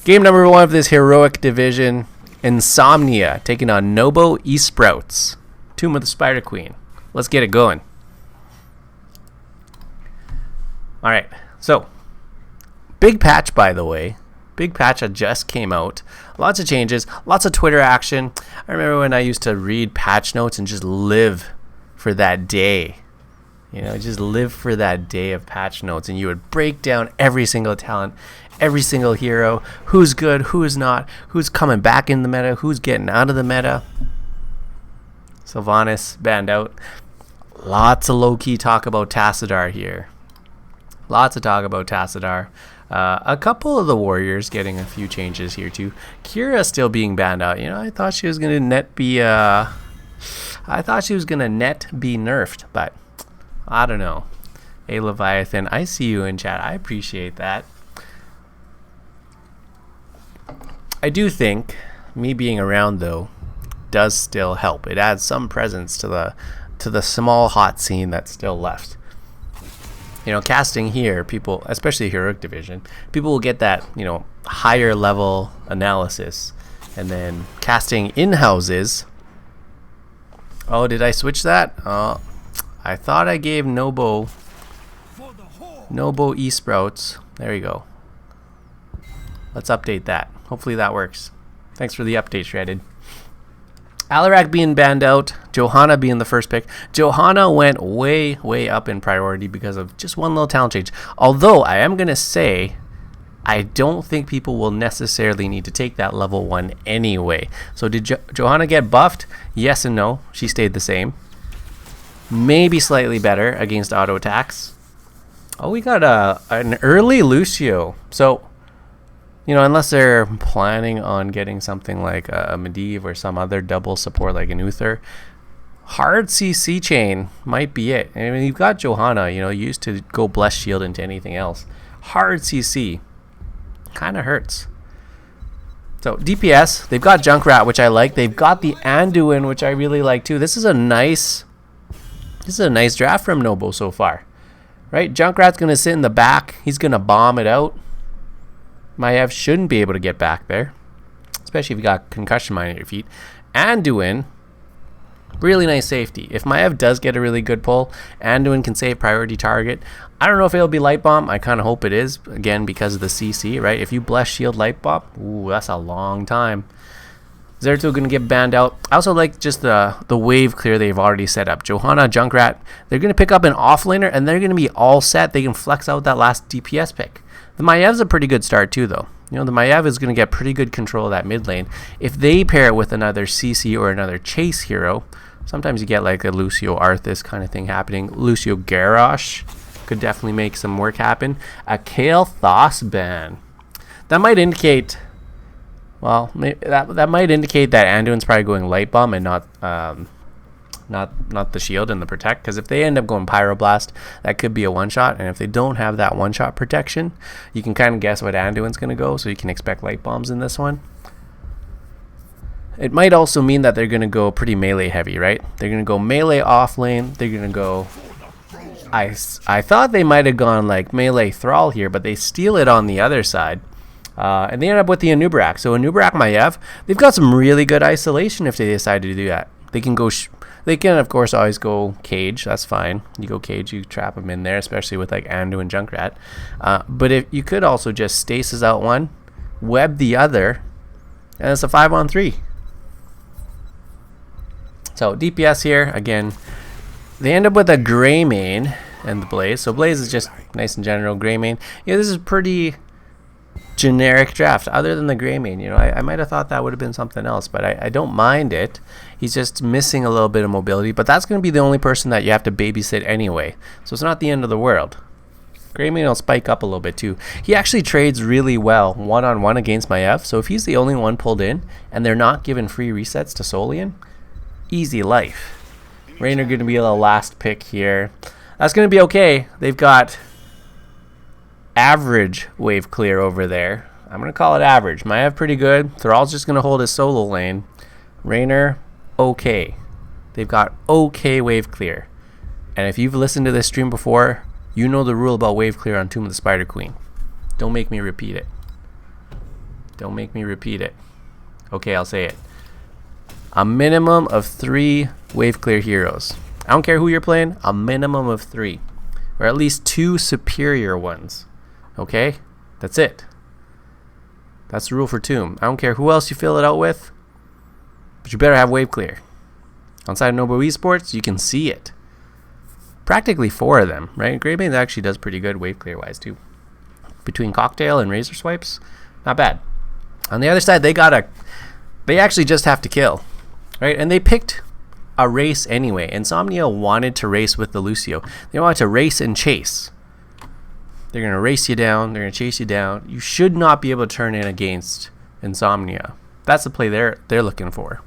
Game number 1 of this heroic division, Nsomnia, taking on n0b0 Esprouts, Tomb of the Spider Queen. Let's get it going. Alright, so, big patch, by the way. Big patch that just came out. Lots of changes, lots of Twitter action. I remember when I used to read patch notes and just live for that day. You know, just live for that day of patch notes, and you would break down every single talent, every single hero, who's good, who's not, who's coming back in the meta, who's getting out of the meta. Sylvanas banned out. Lots of low-key talk about Tassadar here. Lots of talk about Tassadar. A couple of the warriors getting a few changes here too. Kira still being banned out. You know, I thought she was gonna net be nerfed, but I don't know. Hey Leviathan, I see you in chat. I appreciate that. I do think me being around though does still help. It adds some presence to the small hot scene that's still left. You know, casting here, people, especially heroic division, people will get that, you know, higher level analysis, and then casting in houses. Oh, did I switch that? I thought I gave n0b0 Esprouts. There you go. Let's update that. Hopefully that works. Thanks for the update, Shredded. Alarak being banned out, Johanna being the first pick. Johanna went way up in priority because of just one little talent change. Although I am going to say, I don't think people will necessarily need to take that level 1 anyway. So did Johanna get buffed? Yes and no. She stayed the same. Maybe slightly better against auto attacks. Oh, we got an early Lucio. So, you know, unless they're planning on getting something like a Medivh or some other double support like an Uther, hard CC chain might be it. I mean, you've got Johanna, you know, used to go Bless Shield into anything else. Hard CC kind of hurts. So DPS, they've got Junkrat, which I like. They've got the Anduin, which I really like too. This is a nice draft from n0b0 so far, right? Junkrat's gonna sit in the back. He's gonna bomb it out. Maiev shouldn't be able to get back there, especially if you got concussion mine at your feet. Anduin, really nice safety. If Maiev does get a really good pull, Anduin can save priority target. I don't know if it'll be light bomb. I kind of hope it is, again, because of the CC, right? If you bless shield light bomb, ooh, that's a long time. Zeratul going to get banned out. I also like just the wave clear they've already set up. Johanna, Junkrat, they're going to pick up an offlaner, and they're going to be all set. They can flex out that last DPS pick. The Maiev's a pretty good start too, though. You know, the Maiev is going to get pretty good control of that mid lane. If they pair it with another CC or another chase hero, sometimes you get like a Lucio Arthas kind of thing happening. Lucio Garrosh could definitely make some work happen. A Kael Thos ban. That might indicate, well, that might indicate that Anduin's probably going light bomb and not the shield and the protect, because if they end up going pyroblast, that could be a one-shot, and if they don't have that one-shot protection, you can kind of guess what Anduin's going to go, so you can expect light bombs in this one. It might also mean that they're going to go pretty melee heavy, right? They're going to go melee off lane. They're going to go, I thought they might have gone like melee thrall here, but they steal it on the other side. And they end up with the Anub'arak. So Anub'arak Maiev, they've got some really good isolation if they decide to do that. They can go, they can of course always go cage. That's fine. You go cage, you trap them in there, especially with like Andu and Junkrat. But if you could also just stasis out one, web the other, and it's a 5-on-3. So DPS here again. They end up with a gray main and the Blaze. So Blaze is just nice and general. Gray main. Yeah, this is pretty generic draft other than the gray main. You know, I might have thought that would have been something else, but I don't mind it. He's just missing a little bit of mobility, but that's going to be the only person that you have to babysit anyway, so it's not the end of the world. Gray main will spike up a little bit too. He actually trades really well one-on-one against Maiev, so if he's the only one pulled in and they're not given free resets to Solian, easy life. Raynor going to be the last pick here. That's going to be okay. They've got average wave clear over there. I'm going to call it average. Maiev pretty good. Thrall's just going to hold his solo lane. Raynor, okay. They've got okay wave clear. And if you've listened to this stream before, you know the rule about wave clear on Tomb of the Spider Queen. Don't make me repeat it. Don't make me repeat it. Okay, I'll say it. A minimum of 3 wave clear heroes. I don't care who you're playing, a minimum of 3. Or at least 2 superior ones. Okay? That's it. That's the rule for Tomb. I don't care who else you fill it out with, but you better have wave clear. On side of n0b0 Esports, you can see it. Practically 4 of them, right? Greybane actually does pretty good wave clear wise too. Between Cocktail and Razor Swipes, not bad. On the other side, they actually just have to kill, right? And they picked a race anyway. Nsomnia wanted to race with the Lucio. They wanted to race and chase. They're going to race you down. They're going to chase you down. You should not be able to turn in against Nsomnia. That's the play they're looking for.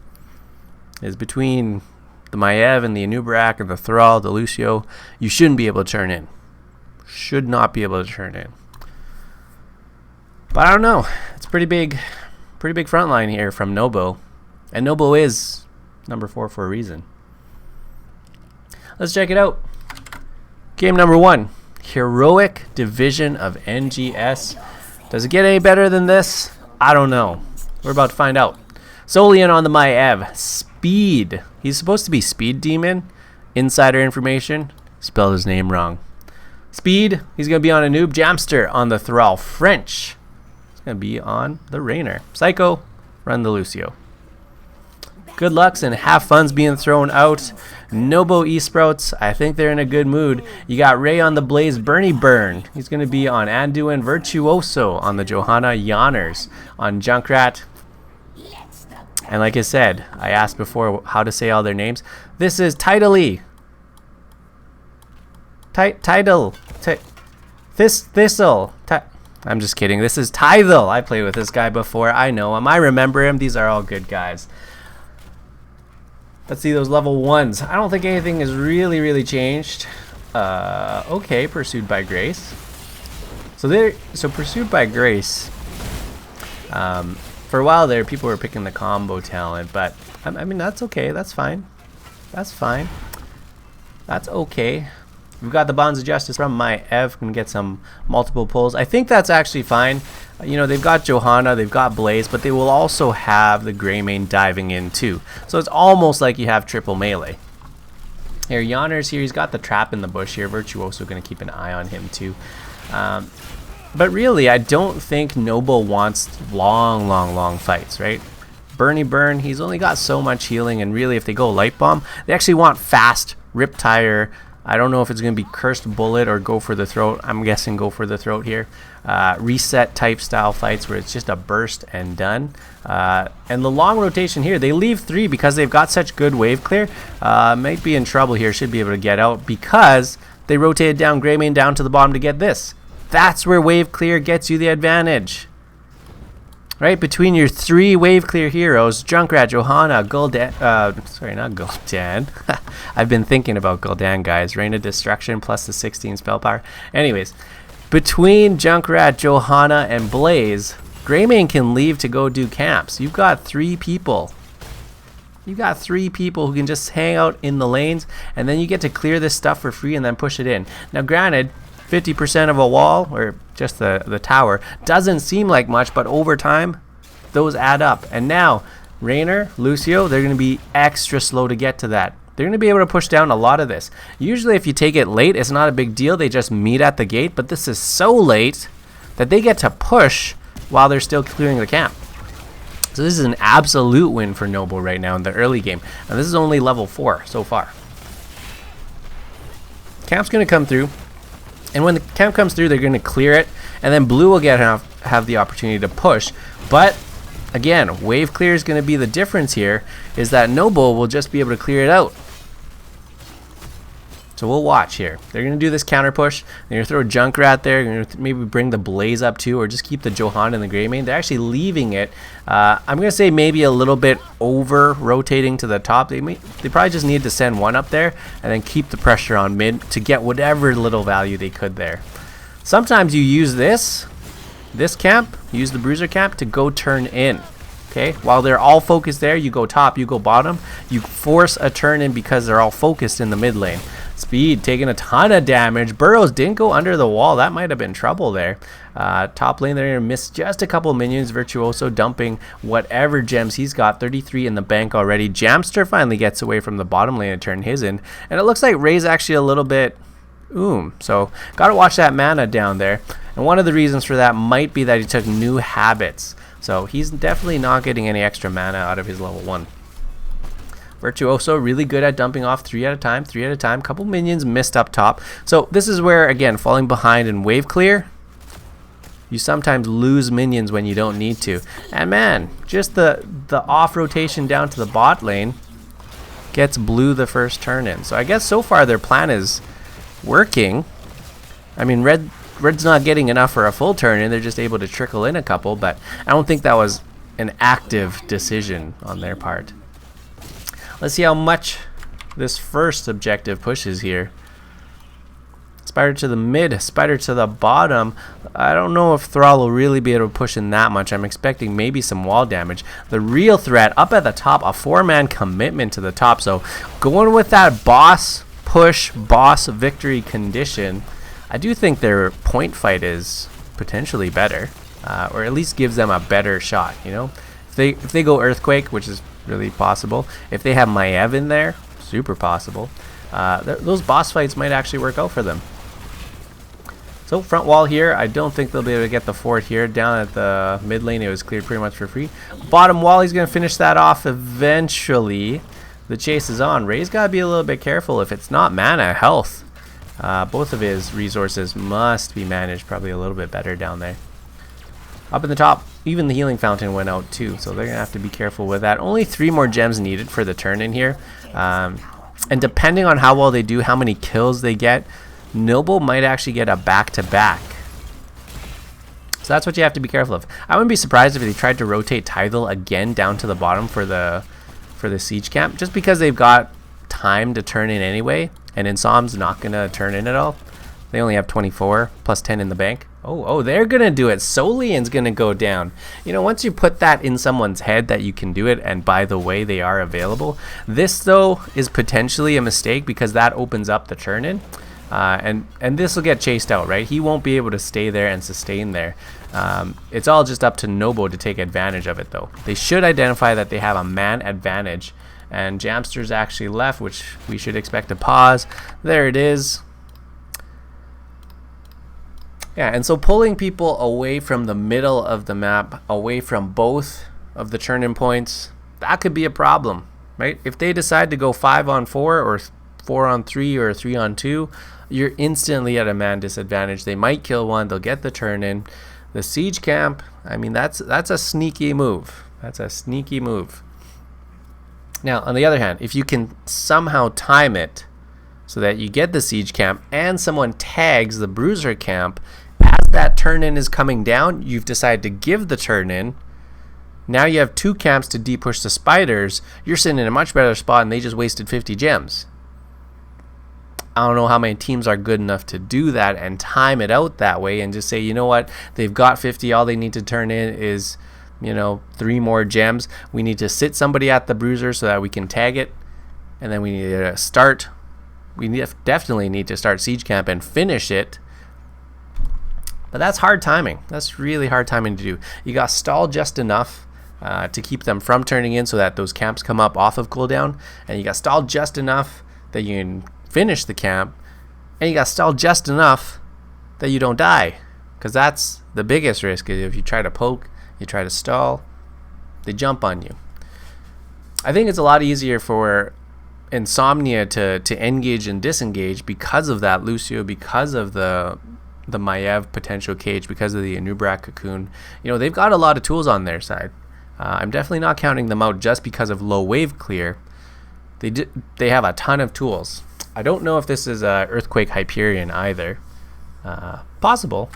Is between the Maiev and the n0b0 and the Thrall, the Lucio, you shouldn't be able to turn in. Should not be able to turn in. But I don't know. It's pretty big front line here from n0b0. And n0b0 is number 4 for a reason. Let's check it out. Game number 1. Heroic Division of NGS. Does it get any better than this? I don't know. We're about to find out. Solian on the Maiev. Speed. He's supposed to be Speed Demon. Insider information. Spelled his name wrong. Speed. He's going to be on a n0b. Jamster on the Thrall. French. Gonna be on the Rainer. Psycho, run the Lucio. Good lucks and have fun's being thrown out. n0b0 Esprouts, I think they're in a good mood. You got Ray on the Blaze, Bernie Burn. He's gonna be on Anduin, Virtuoso on the Johanna, Yonners on Junkrat. And like I said, I asked before how to say all their names. This is Tidally. Thistle. I'm just kidding. This is Tithel. I played with this guy before. I know him. I remember him. These are all good guys. Let's see those level 1s. I don't think anything has really changed. Okay, Pursued by Grace. So Pursued by Grace. For a while there, people were picking the combo talent, but I mean that's okay. That's fine. That's fine. That's okay. We've got the Bonds of Justice from Maiev. Can get some multiple pulls. I think that's actually fine. You know, they've got Johanna, they've got Blaze, but they will also have the Greymane diving in too. So it's almost like you have triple melee. Here, Yonner's here. He's got the trap in the bush here. Virtuoso going to keep an eye on him too. But really, I don't think n0b0 wants long fights, right? Bernie Burn, he's only got so much healing, and really, if they go Light Bomb, they actually want fast Rip Tire. I don't know if it's going to be Cursed Bullet or Go for the Throat. I'm guessing Go for the Throat here. Reset type style fights where it's just a burst and done. And the long rotation here, they leave 3 because they've got such good wave clear. Might be in trouble here, should be able to get out because they rotated down Greymane down to the bottom to get this. That's where wave clear gets you the advantage. Right, between your 3 wave clear heroes, Junkrat, Johanna, Gul'dan, sorry, not Gul'dan. I've been thinking about Gul'dan, guys. Rain of Destruction plus the 16 spell power. Anyways, between Junkrat, Johanna, and Blaze, Greymane can leave to go do camps. You've got 3 people. You've got 3 people who can just hang out in the lanes, and then you get to clear this stuff for free and then push it in. Now, granted, 50% of a wall, or just the tower, doesn't seem like much, but over time, those add up. And now, Rainer, Lucio, they're going to be extra slow to get to that. They're going to be able to push down a lot of this. Usually, if you take it late, it's not a big deal. They just meet at the gate, but this is so late that they get to push while they're still clearing the camp. So this is an absolute win for n0b0 right now in the early game. And this is only level 4 so far. Camp's going to come through. And when the camp comes through, they're going to clear it, and then blue will have the opportunity to push. But again, wave clear is going to be the difference here, is that n0b0 will just be able to clear it out. So we'll watch here. They're going to do this counter push. They're going to throw a Junkrat there. They're going to maybe bring the Blaze up too, or just keep the Johanna and the Greymane. They're actually leaving it. I'm going to say maybe a little bit over rotating to the top. They probably just need to send 1 up there and then keep the pressure on mid to get whatever little value they could there. Sometimes you use this camp, use the Bruiser camp to go turn in. Okay, while they're all focused there, you go top, you go bottom. You force a turn in because they're all focused in the mid lane. Speed taking a ton of damage. Burrows didn't go under the wall. That might have been trouble there. Top lane, they're going to miss just a couple minions. Virtuoso dumping whatever gems he's got. 33 in the bank already. Jamster finally gets away from the bottom lane and turn his in. And it looks like Ray's actually a little bit so got to watch that mana down there. And one of the reasons for that might be that he took new habits. So he's definitely not getting any extra mana out of his level 1. Virtuoso really good at dumping off 3 at a time. Couple minions missed up top. So this is where, again, falling behind in wave clear, you sometimes lose minions when you don't need to. And man, just the off rotation down to the bot lane gets blue the first turn in. So I guess so far their plan is working. I mean, red's not getting enough for a full turn in. They're just able to trickle in a couple, but I don't think that was an active decision on their part. Let's see how much this first objective pushes here. Spider to the mid, Spider to the bottom. I don't know if Thrall will really be able to push in that much. I'm expecting maybe some wall damage. The real threat up at the top, a 4-man commitment to the top. So going with that boss push, boss victory condition, I do think their point fight is potentially better, or at least gives them a better shot. You know, if they go Earthquake, which is really possible. If they have Maiev in there, super possible. Those boss fights might actually work out for them. So front wall here, I don't think they'll be able to get the fort here. Down at the mid lane, it was cleared pretty much for free. Bottom wall, he's going to finish that off eventually. The chase is on. Ray's got to be a little bit careful. If it's not mana, health, both of his resources must be managed probably a little bit better down there. Up in the top, even the healing fountain went out too, so they're going to have to be careful with that. Only 3 more gems needed for the turn in here. And depending on how well they do, how many kills they get, n0b0 might actually get a back-to-back. So that's what you have to be careful of. I wouldn't be surprised if they tried to rotate Tithel again down to the bottom for the siege camp, just because they've got time to turn in anyway, and Nsom's not going to turn in at all. They only have 24 plus 10 in the bank. Oh, they're going to do it. Solian's going to go down. You know, once you put that in someone's head that you can do it, and by the way, they are available. This, though, is potentially a mistake because that opens up the turn-in. And this will get chased out, right? He won't be able to stay there and sustain there. It's all just up to n0b0 to take advantage of it, though. They should identify that they have a man advantage. And Jamster's actually left, which we should expect to pause. There it is. Yeah, and so pulling people away from the middle of the map, away from both of the turn-in points, that could be a problem, right? If they decide to go 5-on-4 or 4-on-3 or 3-on-2, you're instantly at a man disadvantage. They might kill one, they'll get the turn-in. The siege camp, I mean, that's a sneaky move. That's a sneaky move. Now, on the other hand, if you can somehow time it so that you get the siege camp and someone tags the bruiser camp, as that turn-in is coming down, you've decided to give the turn-in. Now you have 2 camps to de-push the spiders. You're sitting in a much better spot, and they just wasted 50 gems. I don't know how many teams are good enough to do that and time it out that way and just say, you know what, they've got 50, all they need to turn in is, you know, 3 more gems. We need to sit somebody at the bruiser so that we can tag it, and then we need to start. Definitely need to start siege camp and finish it. But that's hard timing. That's really hard timing to do. You got stall just enough to keep them from turning in so that those camps come up off of cooldown, and you got stalled just enough that you can finish the camp, and you got stalled just enough that you don't die, because that's the biggest risk. If you try to poke, you try to stall, they jump on you. I think it's a lot easier for Nsomnia to engage and disengage because of that Lucio, because of the Maiev potential cage, because of the Anubrak cocoon. You know, they've got a lot of tools on their side. I'm definitely not counting them out just because of low wave clear. They have a ton of tools. I don't know if this is Earthquake Hyperion either. Possible,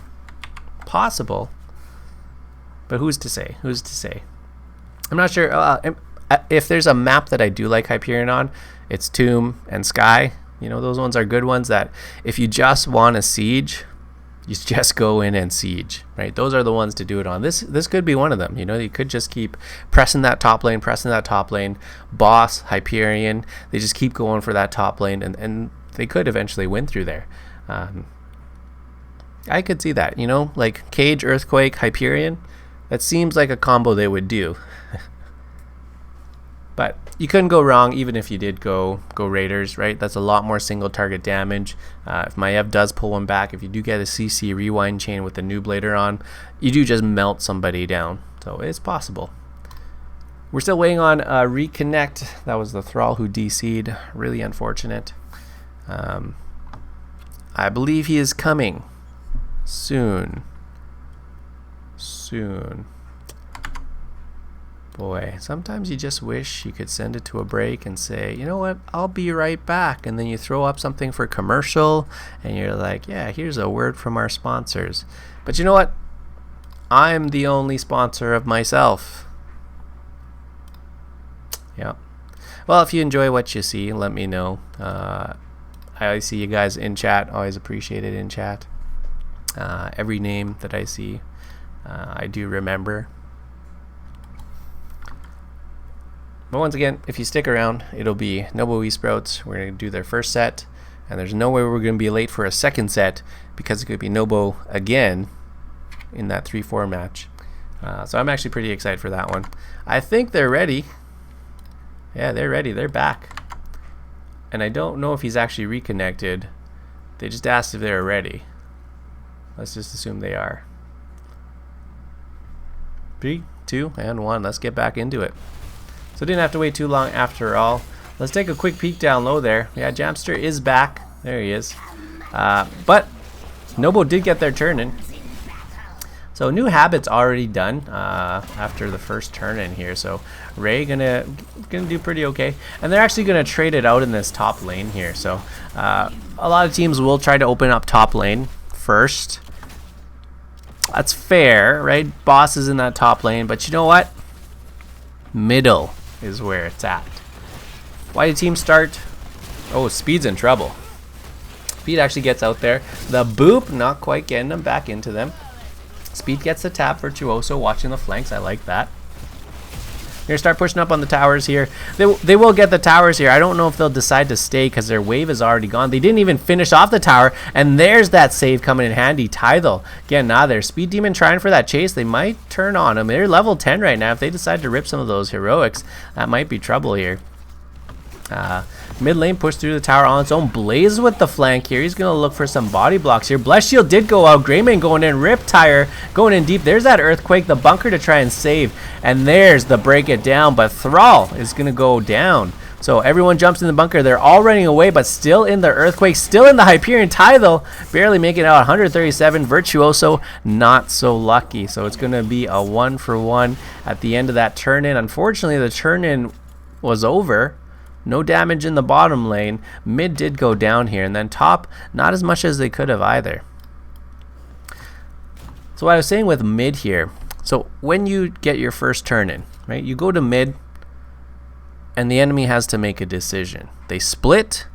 but who's to say? Who's to say? I'm not sure. If there's a map that I do like Hyperion on, it's Tomb and Sky. You know, those ones are good ones that if you just want a siege, you just go in and siege, right? Those are the ones to do it on. This could be one of them. You know, you could just keep pressing that top lane, boss, Hyperion. They just keep going for that top lane, and they could eventually win through there. And I could see that, you know, like Cage, Earthquake, Hyperion. That seems like a combo they would do. But you couldn't go wrong even if you did go Raiders, right? That's a lot more single target damage. If Maiev does pull one back, if you do get a CC rewind chain with the noob later on, you do just melt somebody down. So it's possible. We're still waiting on Reconnect. That was the Thrall who DC'd. Really unfortunate. I believe he is coming soon. Boy, sometimes you just wish you could send it to a break and say, you know what, I'll be right back. And then you throw up something for commercial and you're like, yeah, here's a word from our sponsors. But you know what? I'm the only sponsor of myself. Yeah. Well, if you enjoy what you see, let me know. I always see you guys in chat. Always appreciate it in chat. Every name that I see, I do remember. But once again, if you stick around, it'll be n0b0 Esprouts. We're going to do their first set, and there's no way we're going to be late for a second set because it could be n0b0 again in that 3-4 match. So I'm actually pretty excited for that one. I think they're ready. Yeah, they're ready. They're back. And I don't know if he's actually reconnected. They just asked if they were ready. Let's just assume they are. 3, 2, and 1. Let's get back into it. So didn't have to wait too long after all. Let's take a quick peek down low there. Yeah, Jamster is back. There he is. But n0b0 did get their turn in. So new habit's already done after the first turn in here. So Ray gonna do pretty okay. And they're actually gonna trade it out in this top lane here. So a lot of teams will try to open up top lane first. That's fair, right? Boss is in that top lane, but you know what? Middle is where it's at. Why did teams start? Oh, Speed's in trouble. Speed actually gets out there. The boop, not quite getting them back into them. Speed gets the tap. Virtuoso watching the flanks. I like that. They're gonna start pushing up on the towers here. They will get the towers here. I don't know if they'll decide to stay because their wave is already gone. They didn't even finish off the tower, and there's that save coming in handy. Tithel getting out of there. Speed Demon trying for that chase. They might turn on him. They're level 10 right now. If they decide to rip some of those heroics, that might be trouble here. Mid lane pushed through the tower on its own. Blaze with the flank here. He's going to look for some body blocks here. Bless Shield did go out. Greymane going in. Riptire going in deep. There's that Earthquake. The bunker to try and save. And there's the break it down. But Thrall is going to go down. So everyone jumps in the bunker. They're all running away, but still in the Earthquake. Still in the Hyperion. Tithel barely making it out. 137. Virtuoso not so lucky. So it's going to be a 1-for-1 at the end of that turn-in. Unfortunately, the turn-in was over. No damage in the bottom lane. Mid did go down here, and then top, not as much as they could have either. So what I was saying with mid here, so when you get your first turn in, right, you go to mid, and the enemy has to make a decision. They split,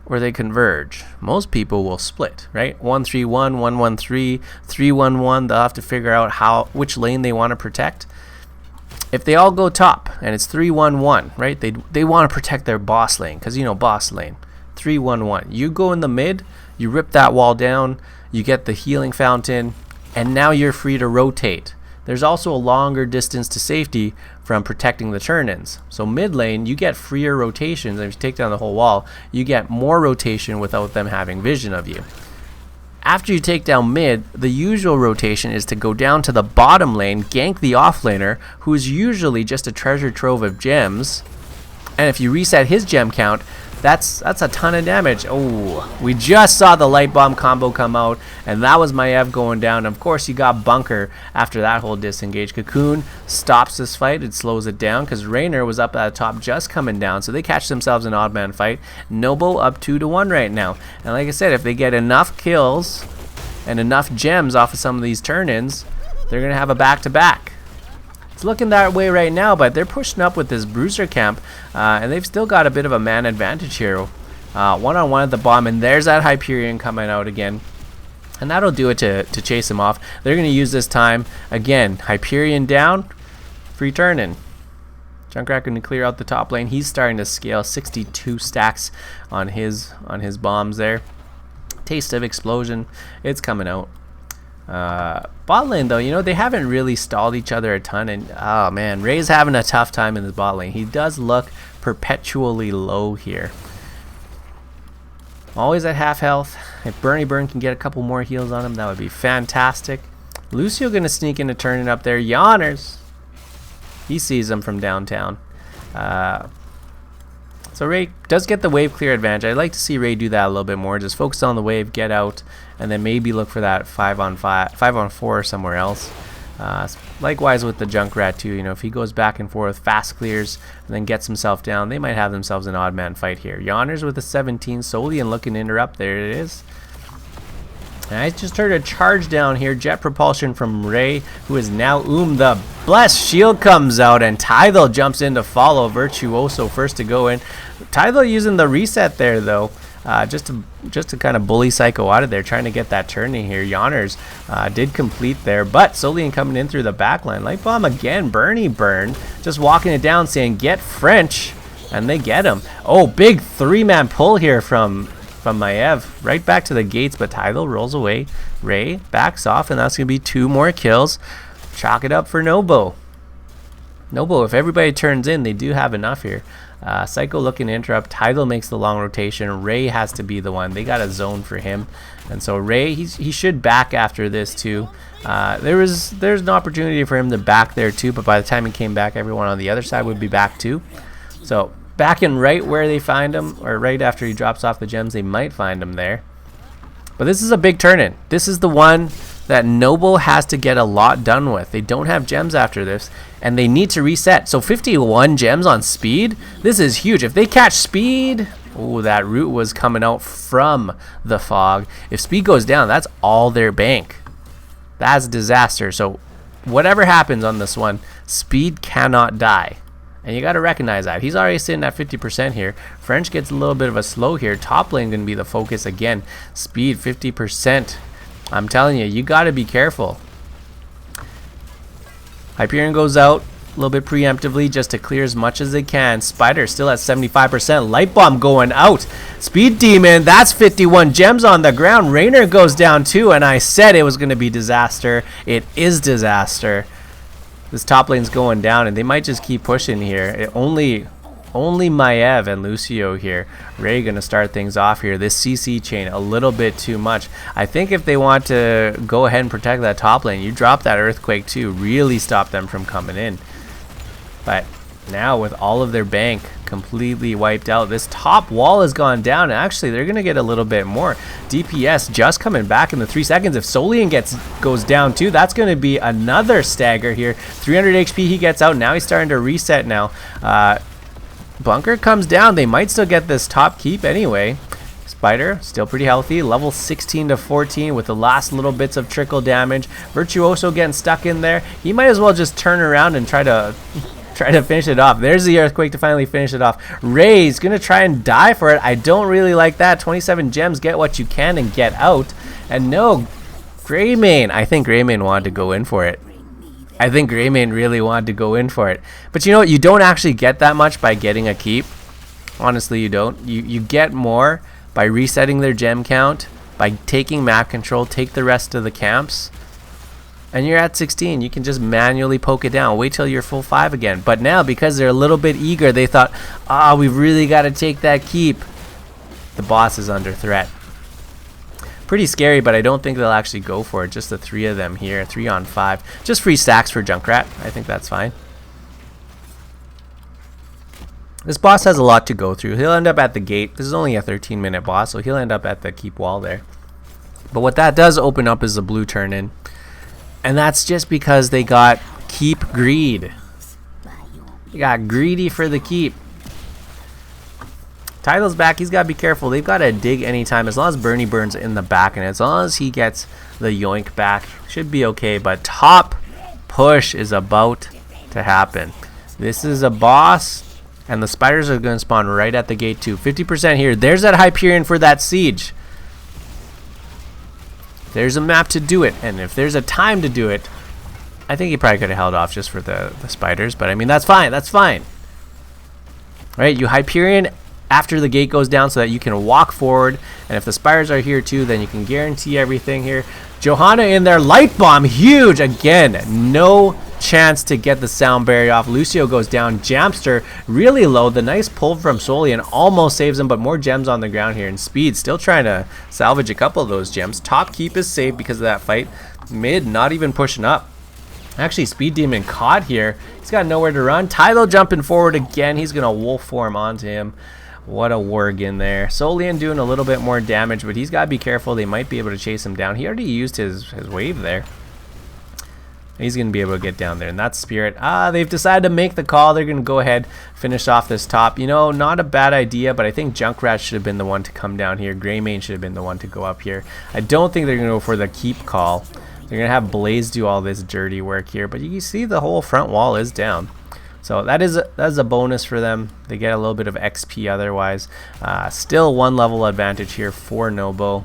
or they converge. Most people will split, right? 1-3-1, 1-1-3, 3-1-1. They'll have to figure out which lane they want to protect. If they all go top and it's 3-1-1, right? They want to protect their boss lane because, you know, boss lane. 3-1-1. You go in the mid, you rip that wall down, you get the healing fountain, and now you're free to rotate. There's also a longer distance to safety from protecting the turn-ins. So mid lane, you get freer rotations. And if you take down the whole wall, you get more rotation without them having vision of you. After you take down mid, the usual rotation is to go down to the bottom lane, gank the offlaner, who's usually just a treasure trove of gems. And if you reset his gem count, that's a ton of damage. Oh, we just saw the light bomb combo come out, and that was Maiev going down. Of course, you got Bunker after that whole disengage. Cocoon stops this fight. It slows it down because Raynor was up at the top just coming down, so they catch themselves an odd man fight. n0b0 up 2-1 right now. And like I said, if they get enough kills and enough gems off of some of these turn-ins, they're going to have a back-to-back. It's looking that way right now, but they're pushing up with this bruiser camp, and they've still got a bit of a man advantage here. One-on-one at the bottom, and there's that Hyperion coming out again. And that'll do it to chase him off. They're going to use this time. Again, Hyperion down, free turn-in. Junkrat going to clear out the top lane. He's starting to scale 62 stacks on his bombs there. Taste of explosion. It's coming out. Bot lane though, you know, they haven't really stalled each other a ton, and oh man, Ray's having a tough time in his bot lane. He does look perpetually low here. Always at half health. If Bernie Burn can get a couple more heals on him, that would be fantastic. Lucio gonna sneak into turning up there. Yawners. He sees him from downtown. So Ray does get the wave clear advantage. I'd like to see Ray do that a little bit more. Just focus on the wave, get out, and then maybe look for that 5-on-4 somewhere else. Likewise with the Junkrat too. You know, if he goes back and forth, fast clears, and then gets himself down, they might have themselves an odd man fight here. Yawners with a 17, Solian looking to interrupt. There it is. And I just heard a charge down here. Jet propulsion from Ray, who is now the blessed shield comes out, and Tydal jumps in to follow. Virtuoso first to go in. Tydal using the reset there though, just to kind of bully Psycho out of there, trying to get that turning here. Yawners did complete there, but Solian coming in through the backline. Light bomb again. Bernie Burn just walking it down, saying get French, and they get him. Oh, big 3-man pull here from Maev, right back to the gates, but Tydal rolls away. Ray backs off, and that's going to be 2 more kills. Chalk it up for n0b0. n0b0, if everybody turns in, they do have enough here. Psycho looking to interrupt. Tydal makes the long rotation. Ray has to be the one. They got a zone for him. And so Ray, he should back after this too. There's an opportunity for him to back there too, but by the time he came back, everyone on the other side would be back too. So backing right where they find him, or right after he drops off the gems, they might find him there. But this is a big turn-in. This is the one that n0b0 has to get a lot done with. They don't have gems after this, and they need to reset. So 51 gems on speed, this is huge. If they catch speed, oh, that root was coming out from the fog. If speed goes down, that's all their bank. That's disaster. So whatever happens on this one, speed cannot die. And you got to recognize that. He's already sitting at 50% here. French gets a little bit of a slow here. Top lane going to be the focus again. Speed 50%. I'm telling you, you got to be careful. Hyperion goes out a little bit preemptively just to clear as much as they can. Spider still at 75%. Light bomb going out. Speed Demon, that's 51 gems on the ground. Rainer goes down too, and I said it was going to be disaster. It is disaster. This top lane's going down, and they might just keep pushing here. Only Maev and Lucio here. Ray gonna start things off here. This CC chain a little bit too much. I think if they want to go ahead and protect that top lane, you drop that earthquake too. Really stop them from coming in. But now with all of their bank completely wiped out, this top wall has gone down, and actually they're gonna get a little bit more. DPS just coming back in the 3 seconds. If Solian goes down too, that's gonna be another stagger here. 300 HP he gets out. Now he's starting to reset now. Bunker comes down. They might still get this top keep anyway. Spider still pretty healthy, level 16 to 14 with the last little bits of trickle damage. Virtuoso getting stuck in there. He might as well just turn around and try to finish it off. There's the earthquake to finally finish it off. Ray's gonna try and die for it. I don't really like that. 27 gems, get what you can and get out. And no, Greymane. I think Greymane wanted to go in for it. I think Greymane really wanted to go in for it. But you know what? You don't actually get that much by getting a keep. Honestly, you don't. You get more by resetting their gem count, by taking map control, take the rest of the camps, and you're at 16. You can just manually poke it down. Wait till you're full 5 again. But now, because they're a little bit eager, they thought, we've really got to take that keep. The boss is under threat. Pretty scary, but I don't think they'll actually go for it. Just the 3 of them here, 3 on 5. Just free stacks for Junkrat. I think that's fine. This boss has a lot to go through. He'll end up at the gate. This is only a 13-minute boss, so he'll end up at the keep wall there. But what that does open up is a blue turn-in. And that's just because they got keep greed. They got greedy for the keep. Tydal's back. He's got to be careful. They've got to dig anytime. As long as Bernie Burns in the back, and as long as he gets the yoink back, should be okay. But top push is about to happen. This is a boss, and the spiders are going to spawn right at the gate too. 50% here. There's that Hyperion for that siege. There's a map to do it, and if there's a time to do it, I think he probably could have held off just for the spiders. But I mean, that's fine. That's fine. Right? You Hyperion after the gate goes down so that you can walk forward. And if the spires are here too, then you can guarantee everything here. Johanna in there, light bomb, huge again. No chance to get the sound barrier off. Lucio goes down. Jamster really low. The nice pull from Solian almost saves him, but more gems on the ground here. And Speed still trying to salvage a couple of those gems. Top keep is safe because of that fight. Mid not even pushing up. Actually, Speed Demon caught here. He's got nowhere to run. Tylo jumping forward again. He's gonna wolf form onto him. What a warg in there. Solian doing a little bit more damage, but he's got to be careful. They might be able to chase him down. He already used his wave there. He's going to be able to get down there, and that's Spirit. They've decided to make the call. They're going to go ahead, finish off this top. You know, not a bad idea, but I think Junkrat should have been the one to come down here. Greymane should have been the one to go up here. I don't think they're going to go for the keep call. They're going to have Blaze do all this dirty work here, but you can see the whole front wall is down. So that's a bonus for them. They get a little bit of XP otherwise. Still 1 level advantage here for n0b0.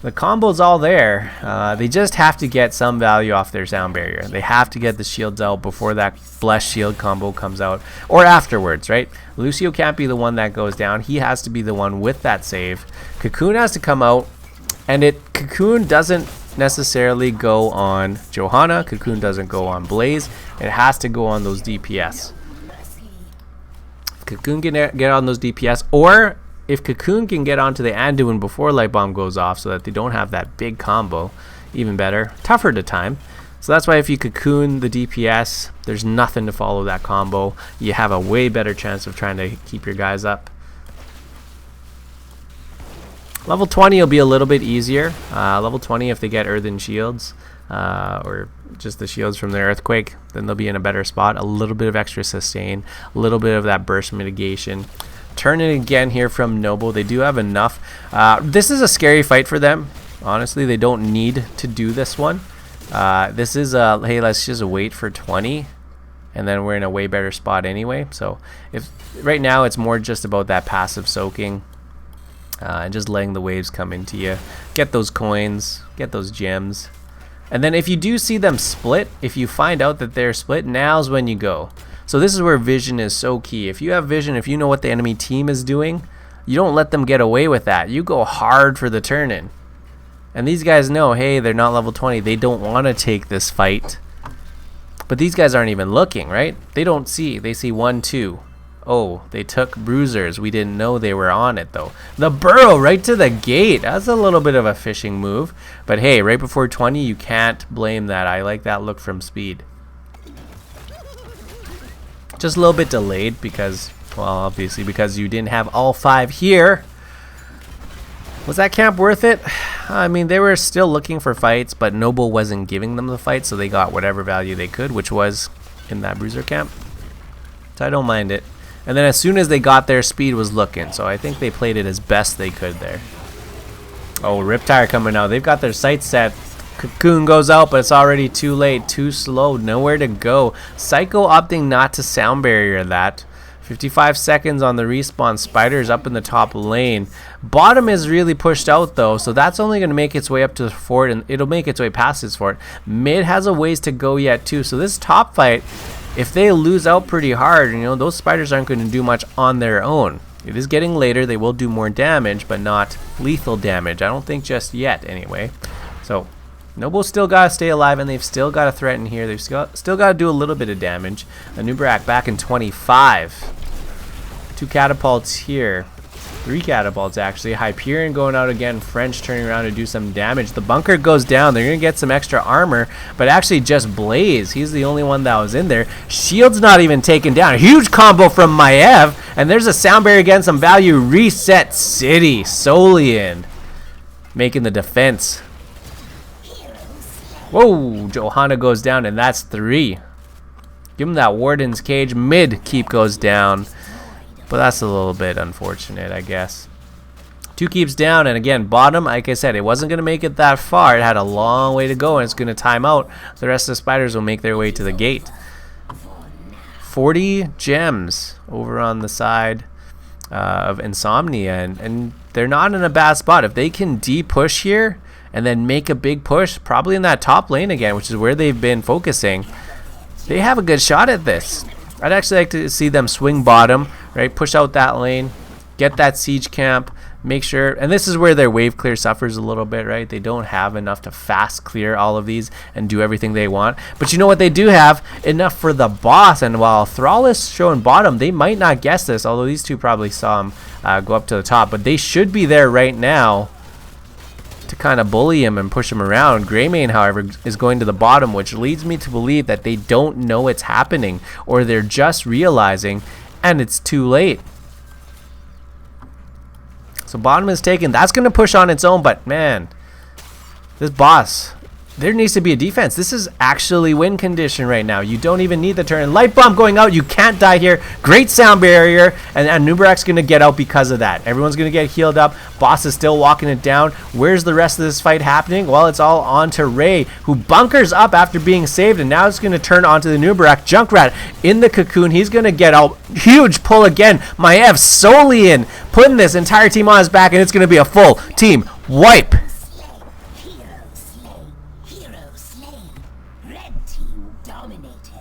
The combo's all there. They just have to get some value off their sound barrier. They have to get the shields out before that bless shield combo comes out, or afterwards, right? Lucio can't be the one that goes down. He has to be the one with that save. Cocoon has to come out, and Cocoon doesn't necessarily go on Johanna. Cocoon doesn't go on Blaze. It has to go on those DPS. Cocoon can get on those DPS, or if Cocoon can get onto the Anduin before Light Bomb goes off so that they don't have that big combo, even better. Tougher to time. So that's why if you Cocoon the DPS, there's nothing to follow that combo. You have a way better chance of trying to keep your guys up. Level 20 will be a little bit easier. Level 20 if they get Earthen Shields, or just the shields from the Earthquake, then they'll be in a better spot. A little bit of extra sustain, a little bit of that burst mitigation. Turn it again here from n0b0. They do have enough. This is a scary fight for them. Honestly, they don't need to do this one. This is a, hey, let's just wait for 20, and then we're in a way better spot anyway. So if right now it's more just about that passive soaking. And just letting the waves come into you. Get those coins, get those gems. And then if you do see them split, if you find out that they're split, now's when you go. So this is where vision is so key. If you have vision, if you know what the enemy team is doing, you don't let them get away with that. You go hard for the turn-in. And these guys know, hey, they're not level 20. They don't want to take this fight. But these guys aren't even looking, right? They don't see. They see 1, 2. Oh, they took bruisers. We didn't know they were on it, though. The burrow right to the gate. That's a little bit of a fishing move. But hey, right before 20, you can't blame that. I like that look from Speed. Just a little bit delayed because, well, obviously because you didn't have all 5 here. Was that camp worth it? I mean, they were still looking for fights, but n0b0 wasn't giving them the fight, so they got whatever value they could, which was in that bruiser camp. So I don't mind it. And then as soon as they got there, Speed was looking. So I think they played it as best they could there. Oh, Riptire coming out. They've got their sights set. Cocoon goes out, but it's already too late. Too slow. Nowhere to go. Psycho opting not to sound barrier that. 55 seconds on the respawn. Spider's up in the top lane. Bottom is really pushed out, though. So that's only going to make its way up to the fort, and it'll make its way past its fort. Mid has a ways to go yet, too. So this top fight, if they lose out pretty hard, you know, those spiders aren't going to do much on their own. It is getting later. They will do more damage, but not lethal damage. I don't think just yet, anyway. So n0b0 still got to stay alive, and they've still got to threaten here. They've still got to do a little bit of damage. Anubrak back in 25. 2 catapults here. 3 catapults, actually. Hyperion going out again. French turning around to do some damage. The bunker goes down. They're going to get some extra armor, but actually just Blaze. He's the only one that was in there. Shield's not even taken down. A huge combo from Maev, and there's a sound barrier again. Some value. Reset City. Solian making the defense. Whoa, Johanna goes down, and that's 3. Give him that Warden's Cage. Mid keep goes down. But that's a little bit unfortunate, I guess. 2 keeps down, and again, bottom, like I said, it wasn't going to make it that far. It had a long way to go, and it's going to time out. The rest of the spiders will make their way to the gate. 40 gems over on the side of Nsomnia, and they're not in a bad spot. If they can D-push here and then make a big push, probably in that top lane again, which is where they've been focusing, they have a good shot at this. I'd actually like to see them swing bottom, right? Push out that lane, get that siege camp, make sure, and this is where their wave clear suffers a little bit, right? They don't have enough to fast clear all of these and do everything they want. But you know what they do have? Enough for the boss. And while Thrall is showing bottom, they might not guess this, although these two probably saw him go up to the top. But they should be there right now to kind of bully him and push him around. Greymane, however, is going to the bottom, which leads me to believe that they don't know it's happening, or they're just realizing, and it's too late. So bottom is taken. That's going to push on its own, but man, this boss, there needs to be a defense. This is actually win condition right now. You don't even need the turn. Light bomb going out. You can't die here. Great sound barrier, and n0b0's going to get out because of that. Everyone's going to get healed up. Boss is still walking it down. Where's the rest of this fight happening? Well, it's all on to Ray, who bunkers up after being saved, and now it's going to turn onto the n0b0. Junkrat in the cocoon. He's going to get out. Huge pull again. Maiev solely in, putting this entire team on his back, and it's going to be a full team wipe.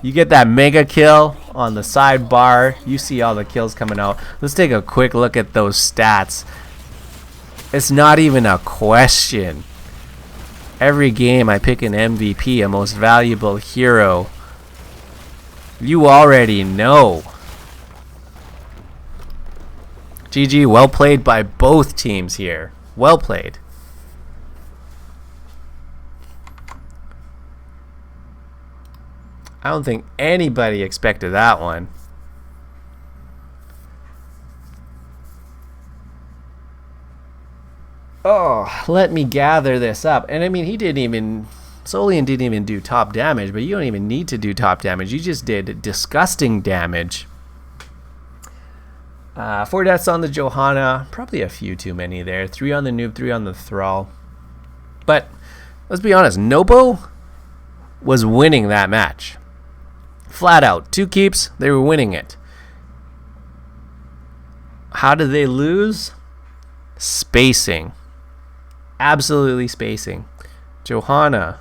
You get that mega kill on the sidebar. You see all the kills coming out. Let's take a quick look at those stats. It's not even a question. Every game I pick an MVP, a most valuable hero. You already know. GG, well played by both teams here. Well played. I don't think anybody expected that one. Oh, let me gather this up. And I mean, he didn't even, Solian didn't even do top damage, but you don't even need to do top damage. You just did disgusting damage. 4 deaths on the Johanna, probably a few too many there. 3 on the noob, 3 on the Thrall. But let's be honest, n0b0 was winning that match. Flat out. 2 keeps, they were winning it. How did they lose? Spacing. Absolutely spacing. Johanna,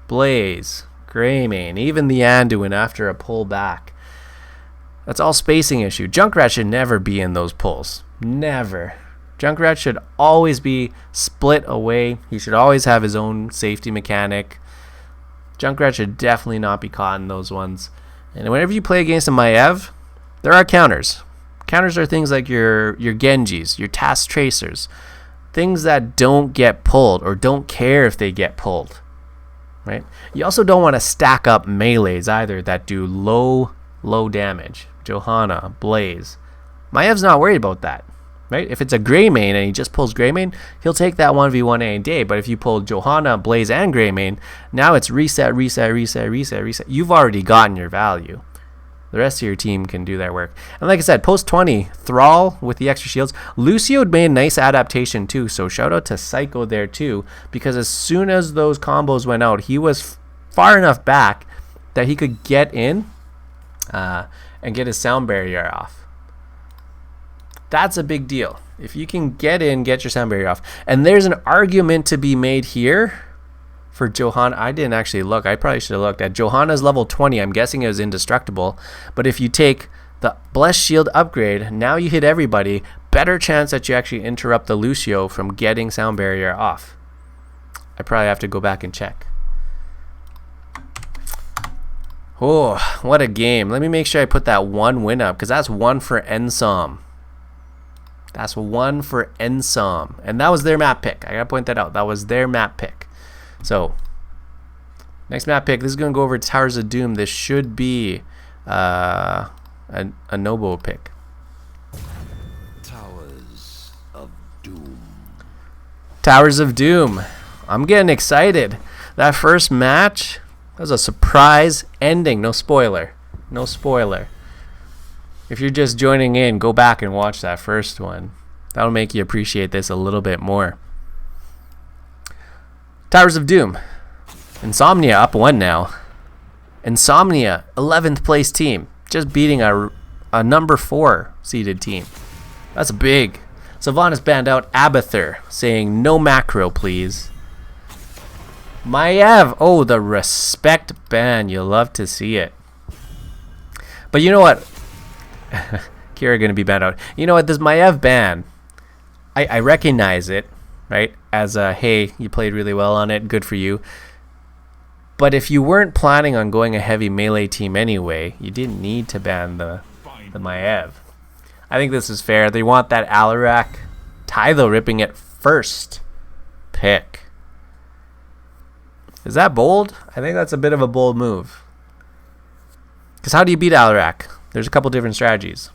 Blaze, Greymane, even the Anduin after a pull back. That's all spacing issue. Junkrat should never be in those pulls. Never. Junkrat should always be split away. He should always have his own safety mechanic. Junkrat should definitely not be caught in those ones. And whenever you play against a Maiev, there are counters. Counters are things like your Genjis, your Task Tracers. Things that don't get pulled or don't care if they get pulled. Right? You also don't want to stack up melees either that do low damage. Johanna, Blaze. Maiev's not worried about that. Right? If it's a Greymane and he just pulls Greymane, he'll take that 1v1 any day. But if you pull Johanna, Blaze, and Greymane, now it's reset. You've already gotten your value. The rest of your team can do their work. And like I said, post 20, Thrall with the extra shields. Lucio made a nice adaptation too, so shout out to Psycho there too, because as soon as those combos went out, he was far enough back that he could get in and get his sound barrier off. That's a big deal. If you can get in, get your sound barrier off. And there's an argument to be made here for Johanna. I didn't actually look. I probably should have looked at Johanna's level 20. I'm guessing it was indestructible. But if you take the Blessed Shield upgrade, now you hit everybody. Better chance that you actually interrupt the Lucio from getting sound barrier off. I probably have to go back and check. Oh, what a game. Let me make sure I put that 1 win up, because that's 1 for Nsom. That's 1 for Nsom. And that was their map pick. I gotta point that out. That was their map pick. So, next map pick. This is gonna go over Towers of Doom. This should be a n0b0 pick. Towers of Doom. Towers of Doom. I'm getting excited. That first match, that was a surprise ending. No spoiler. No spoiler. If you're just joining in, go back and watch that first one. That'll make you appreciate this a little bit more. Towers of Doom. Nsomnia up 1 now. Nsomnia, 11th place team. Just beating a number 4 seeded team. That's big. Sylvanas banned out Abathur, saying no macro, please. Maiev. Oh, the respect ban. You'll love to see it. But you know what? here are going to be banned out. You know what? This Maiev ban, I recognize it, right? As a, hey, you played really well on it. Good for you. But if you weren't planning on going a heavy melee team anyway, you didn't need to ban the Maiev. I think this is fair. They want that Alarak Tithe ripping it first pick. Is that bold? I think that's a bit of a bold move. Because how do you beat Alarak? There's a couple different strategies,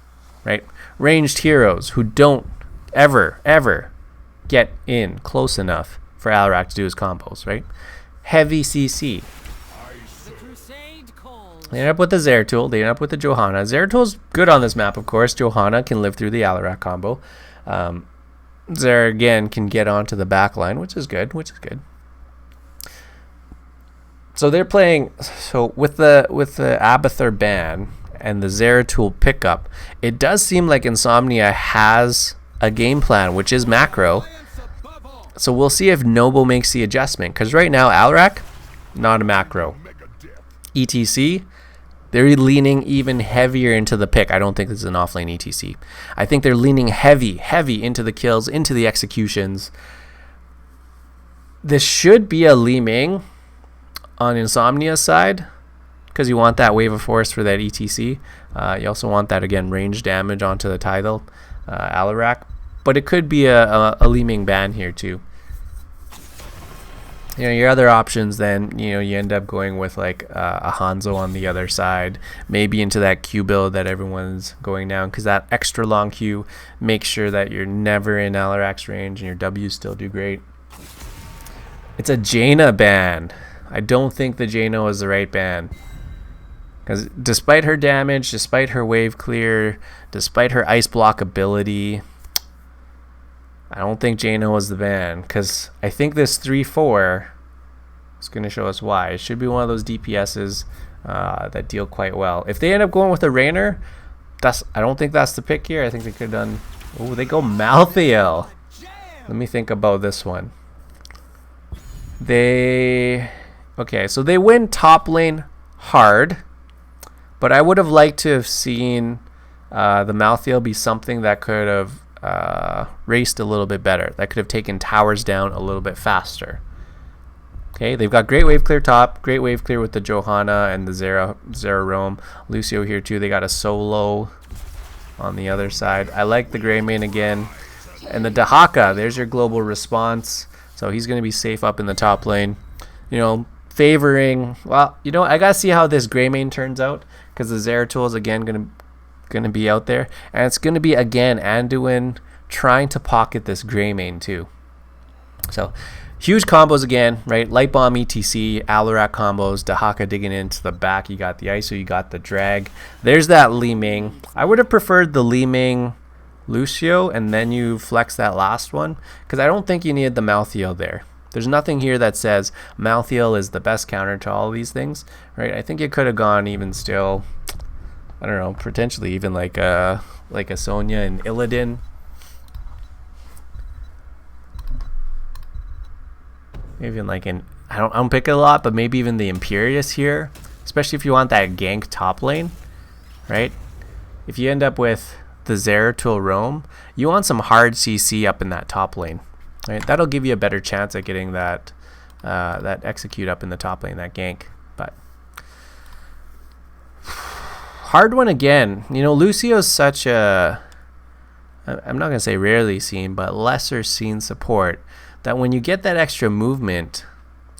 right? Ranged heroes who don't ever get in close enough for Alarak to do his combos, right? Heavy CC. They end up with the Zeratul. They end up with the Johanna. Zeratul's good on this map, of course. Johanna can live through the Alarak combo. Zera, again, can get onto the back line, which is good. So they're playing... So with the Abathur ban and the Zeratul pickup, it does seem like Nsomnia has a game plan, which is macro. So we'll see if n0b0 makes the adjustment. Because right now, Alarak, not a macro. ETC, they're leaning even heavier into the pick. I don't think this is an offlane ETC. I think they're leaning heavy into the kills, into the executions. This should be a Li Ming on Nsomnia's side, because you want that wave of force for that ETC. You also want that, again, range damage onto the Tidal Alarak. But it could be a Li Ming ban here too. You know, your other options then, you know, you end up going with like a Hanzo on the other side, maybe into that Q build that everyone's going down, because that extra long Q makes sure that you're never in Alarak's range and your W's still do great. It's a Jaina ban. I don't think the Jaina is the right ban, because despite her damage, despite her wave clear, despite her ice block ability, I don't think Jaina was the ban, because I think this 3-4 is going to show us why. It should be one of those DPSs that deal quite well. If they end up going with a Rainer, I don't think that's the pick here. I think they could have done... Oh, they go Malthael. Let me think about this one. Okay, so they win top lane hard, but I would have liked to have seen the Malthael be something that could have raced a little bit better, that could have taken towers down a little bit faster. Okay, they've got great wave clear top, great wave clear with the Johanna and the Zera Roam. Lucio here too. They got a solo on the other side. I like the Greymane again. And the Dahaka, there's your global response. So he's going to be safe up in the top lane. You know, favoring... Well, you know, I got to see how this Greymane turns out, because the Zeratul is again going to be out there. And it's going to be, again, Anduin trying to pocket this Greymane too. So... huge combos again, right? Light Bomb ETC, Alarak combos, Dahaka digging into the back. You got the ISO, you got the drag. There's that Li Ming. I would have preferred the Li Ming Lucio, and then you flex that last one, because I don't think you needed the Malthael there. There's nothing here that says Malthael is the best counter to all of these things, right? I think it could have gone even still, I don't know, potentially even like a Sonya and Illidan. Maybe even like I don't pick it a lot, but maybe even the Imperius here, especially if you want that gank top lane, right? If you end up with the Zeratul Roam, you want some hard CC up in that top lane, right? That'll give you a better chance at getting that that execute up in the top lane, that gank. But hard one again. You know, Lucio's such a, I'm not gonna say rarely seen, but lesser seen support, that when you get that extra movement,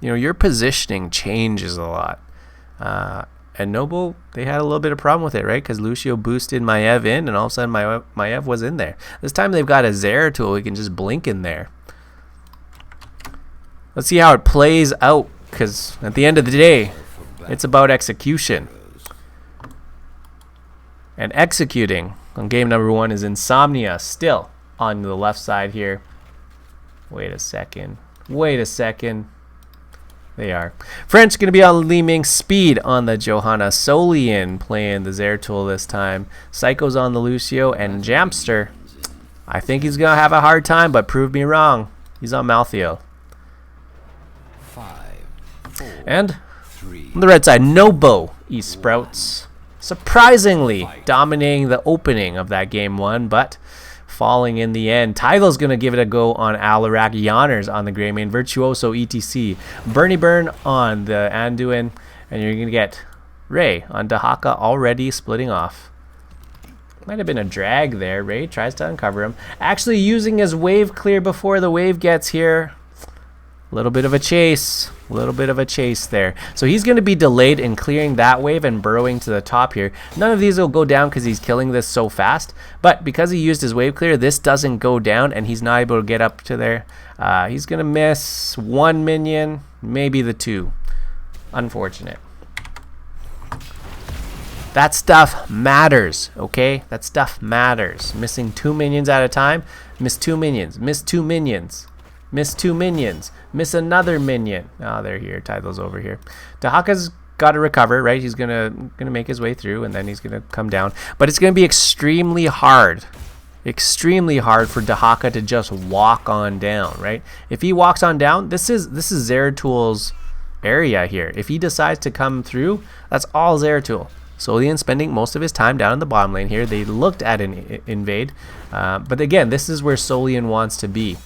you know, your positioning changes a lot. And n0b0, they had a little bit of problem with it, right? Because Lucio boosted Maiev in, and all of a sudden Maiev was in there. This time they've got a Zeratul, we can just blink in there. Let's see how it plays out, because at the end of the day, it's about execution. And executing on game number 1 is Nsomnia, still on the left side here. Wait a second. They are. French going to be on Li Ming. Speed on the Johanna. Solian playing the Zeratul this time. Psycho's on the Lucio. And Jamster, I think he's going to have a hard time, but prove me wrong. He's on Malthael. 5, 4, and 3. on the red side, n0b0. Esprouts. surprisingly dominating the opening of that game one, but falling in the end. Tythel's going to give it a go on Alarak. Yonners on the Greymane. Virtuoso ETC. Bernie Burn on the Anduin. And you're going to get Ray on Dahaka already splitting off. Might have been a drag there. Ray tries to uncover him. Actually using his wave clear before the wave gets here. A little bit of a chase. A little bit of a chase there. So he's going to be delayed in clearing that wave and burrowing to the top here. None of these will go down because he's killing this so fast. But because he used his wave clear, this doesn't go down and he's not able to get up to there. He's going to miss one minion, maybe the two. Unfortunate. That stuff matters, okay? That stuff matters. Missing 2 minions at a time. Miss 2 minions. Miss 2 minions. Miss 2 minions. Miss another minion. Oh, they're here. Title's over here. Dahaka's got to recover, right? He's gonna make his way through, and then he's gonna come down. But it's gonna be extremely hard for Dahaka to just walk on down, right? If he walks on down, this is Zeratul area here. If he decides to come through, that's all Zeratul. Solian spending most of his time down in the bottom lane here. They looked at an invade, but again, this is where Solian wants to be.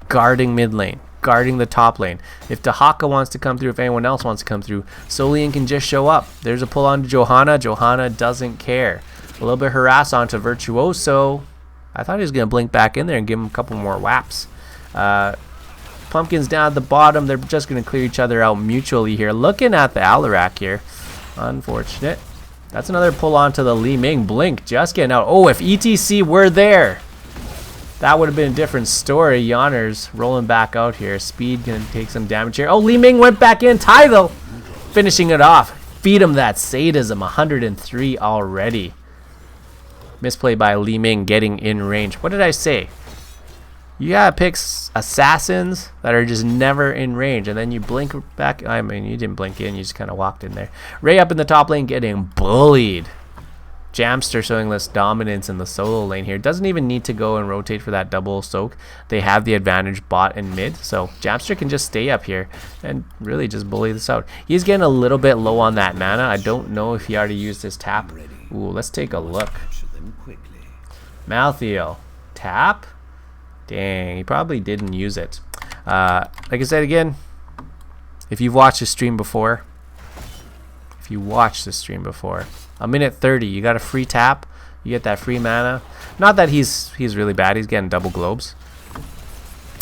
Guarding mid lane, guarding the top lane. If Dahaka wants to come through, if anyone else wants to come through, Solian can just show up. There's a pull on to Johanna. Johanna doesn't care. A little bit harass onto Virtuoso. I thought he was going to blink back in there and give him a couple more whaps. Pumpkins down at the bottom. They're just going to clear each other out mutually here. Looking at the Alarak here. Unfortunate. That's another pull on to the Li Ming. Blink just getting out. Oh, if ETC were there, that would have been a different story. Yonners rolling back out here. Speed gonna take some damage here. Oh, Li Ming went back in. Tythel finishing it off. Feed him that sadism. 103 already. Misplay by Li Ming getting in range. What did I say? You gotta pick assassins that are just never in range, and then you blink back. I mean, you didn't blink in, you just kind of walked in there. Ray up in the top lane getting bullied. Jamster showing less dominance in the solo lane here. Doesn't even need to go and rotate for that double soak. They have the advantage bot and mid, so Jamster can just stay up here and really just bully this out. He's getting a little bit low on that mana. I don't know if he already used his tap. Ooh, let's take a look. Malthael. Tap? Dang, he probably didn't use it. Like I said again, if you've watched the stream before, a minute 30, you got a free tap, you get that free mana. Not that he's really bad, he's getting double globes.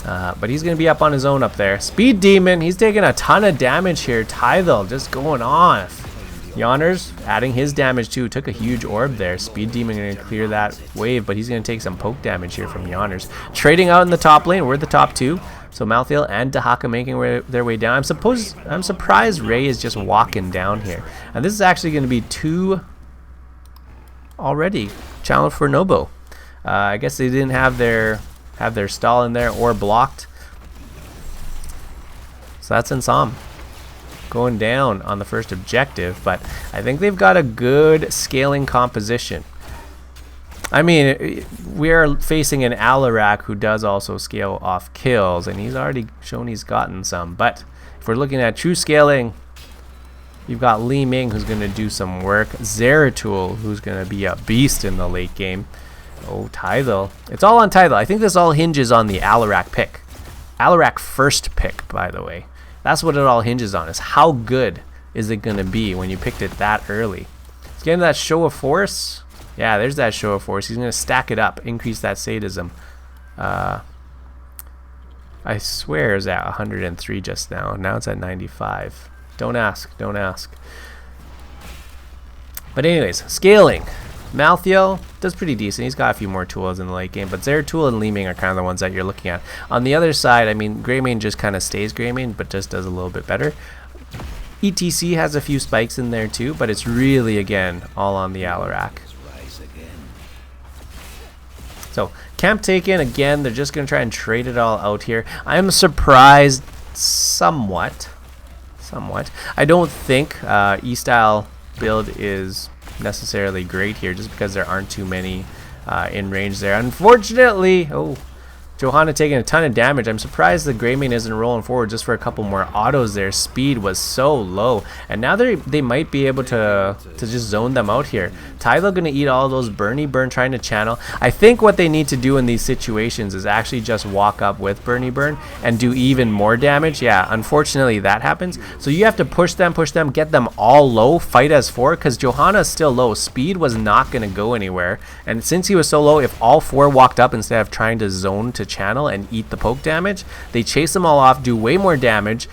But he's going to be up on his own up there. Speed Demon, he's taking a ton of damage here. Tythel just going off. Yonners adding his damage too. Took a huge orb there. Speed Demon going to clear that wave, but he's going to take some poke damage here from Yonners. Trading out in the top lane. We're the top two. So Malthael and Dahaka making their way down. I'm surprised Ray is just walking down here. And this is actually going to be 2 already. Challenge for n0b0. I guess they didn't have their stall in there or blocked. So that's Nsomnia going down on the first objective, but I think they've got a good scaling composition. I mean, we are facing an Alarak who does also scale off kills, and he's already shown he's gotten some. But if we're looking at true scaling, you've got Li Ming who's going to do some work, Zeratul who's going to be a beast in the late game. Oh, Tythel. It's all on Tythel. I think this all hinges on the Alarak pick. Alarak first pick, by the way. That's what it all hinges on, is how good is it going to be when you picked it that early. He's getting that show of force. Yeah, there's that show of force. He's going to stack it up, increase that sadism. I swear it's at 103 just now. Now it's at 95. Don't ask. Don't ask. But anyways, scaling. Malthael does pretty decent. He's got a few more tools in the late game, but Zeratul and Li Ming are kind of the ones that you're looking at. On the other side, I mean, Greymane just kind of stays Greymane, but just does a little bit better. ETC has a few spikes in there too, but it's really, again, all on the Alarak. So, camp taken, again, they're just going to try and trade it all out here. I'm surprised somewhat. I don't think E-style build is necessarily great here, just because there aren't too many in range there. Unfortunately, oh, Johanna taking a ton of damage. I'm surprised the Greymane isn't rolling forward just for a couple more autos there. Speed was so low. And now they might be able to just zone them out here. Tylo going to eat all those Burn trying to channel. I think what they need to do in these situations is actually just walk up with Burn and do even more damage. Yeah, unfortunately that happens. So you have to push them, get them all low, fight as 4, because Johanna's still low. Speed was not going to go anywhere. And since he was so low, if all 4 walked up instead of trying to zone to channel and eat the poke damage, they chase them all off, do way more damage,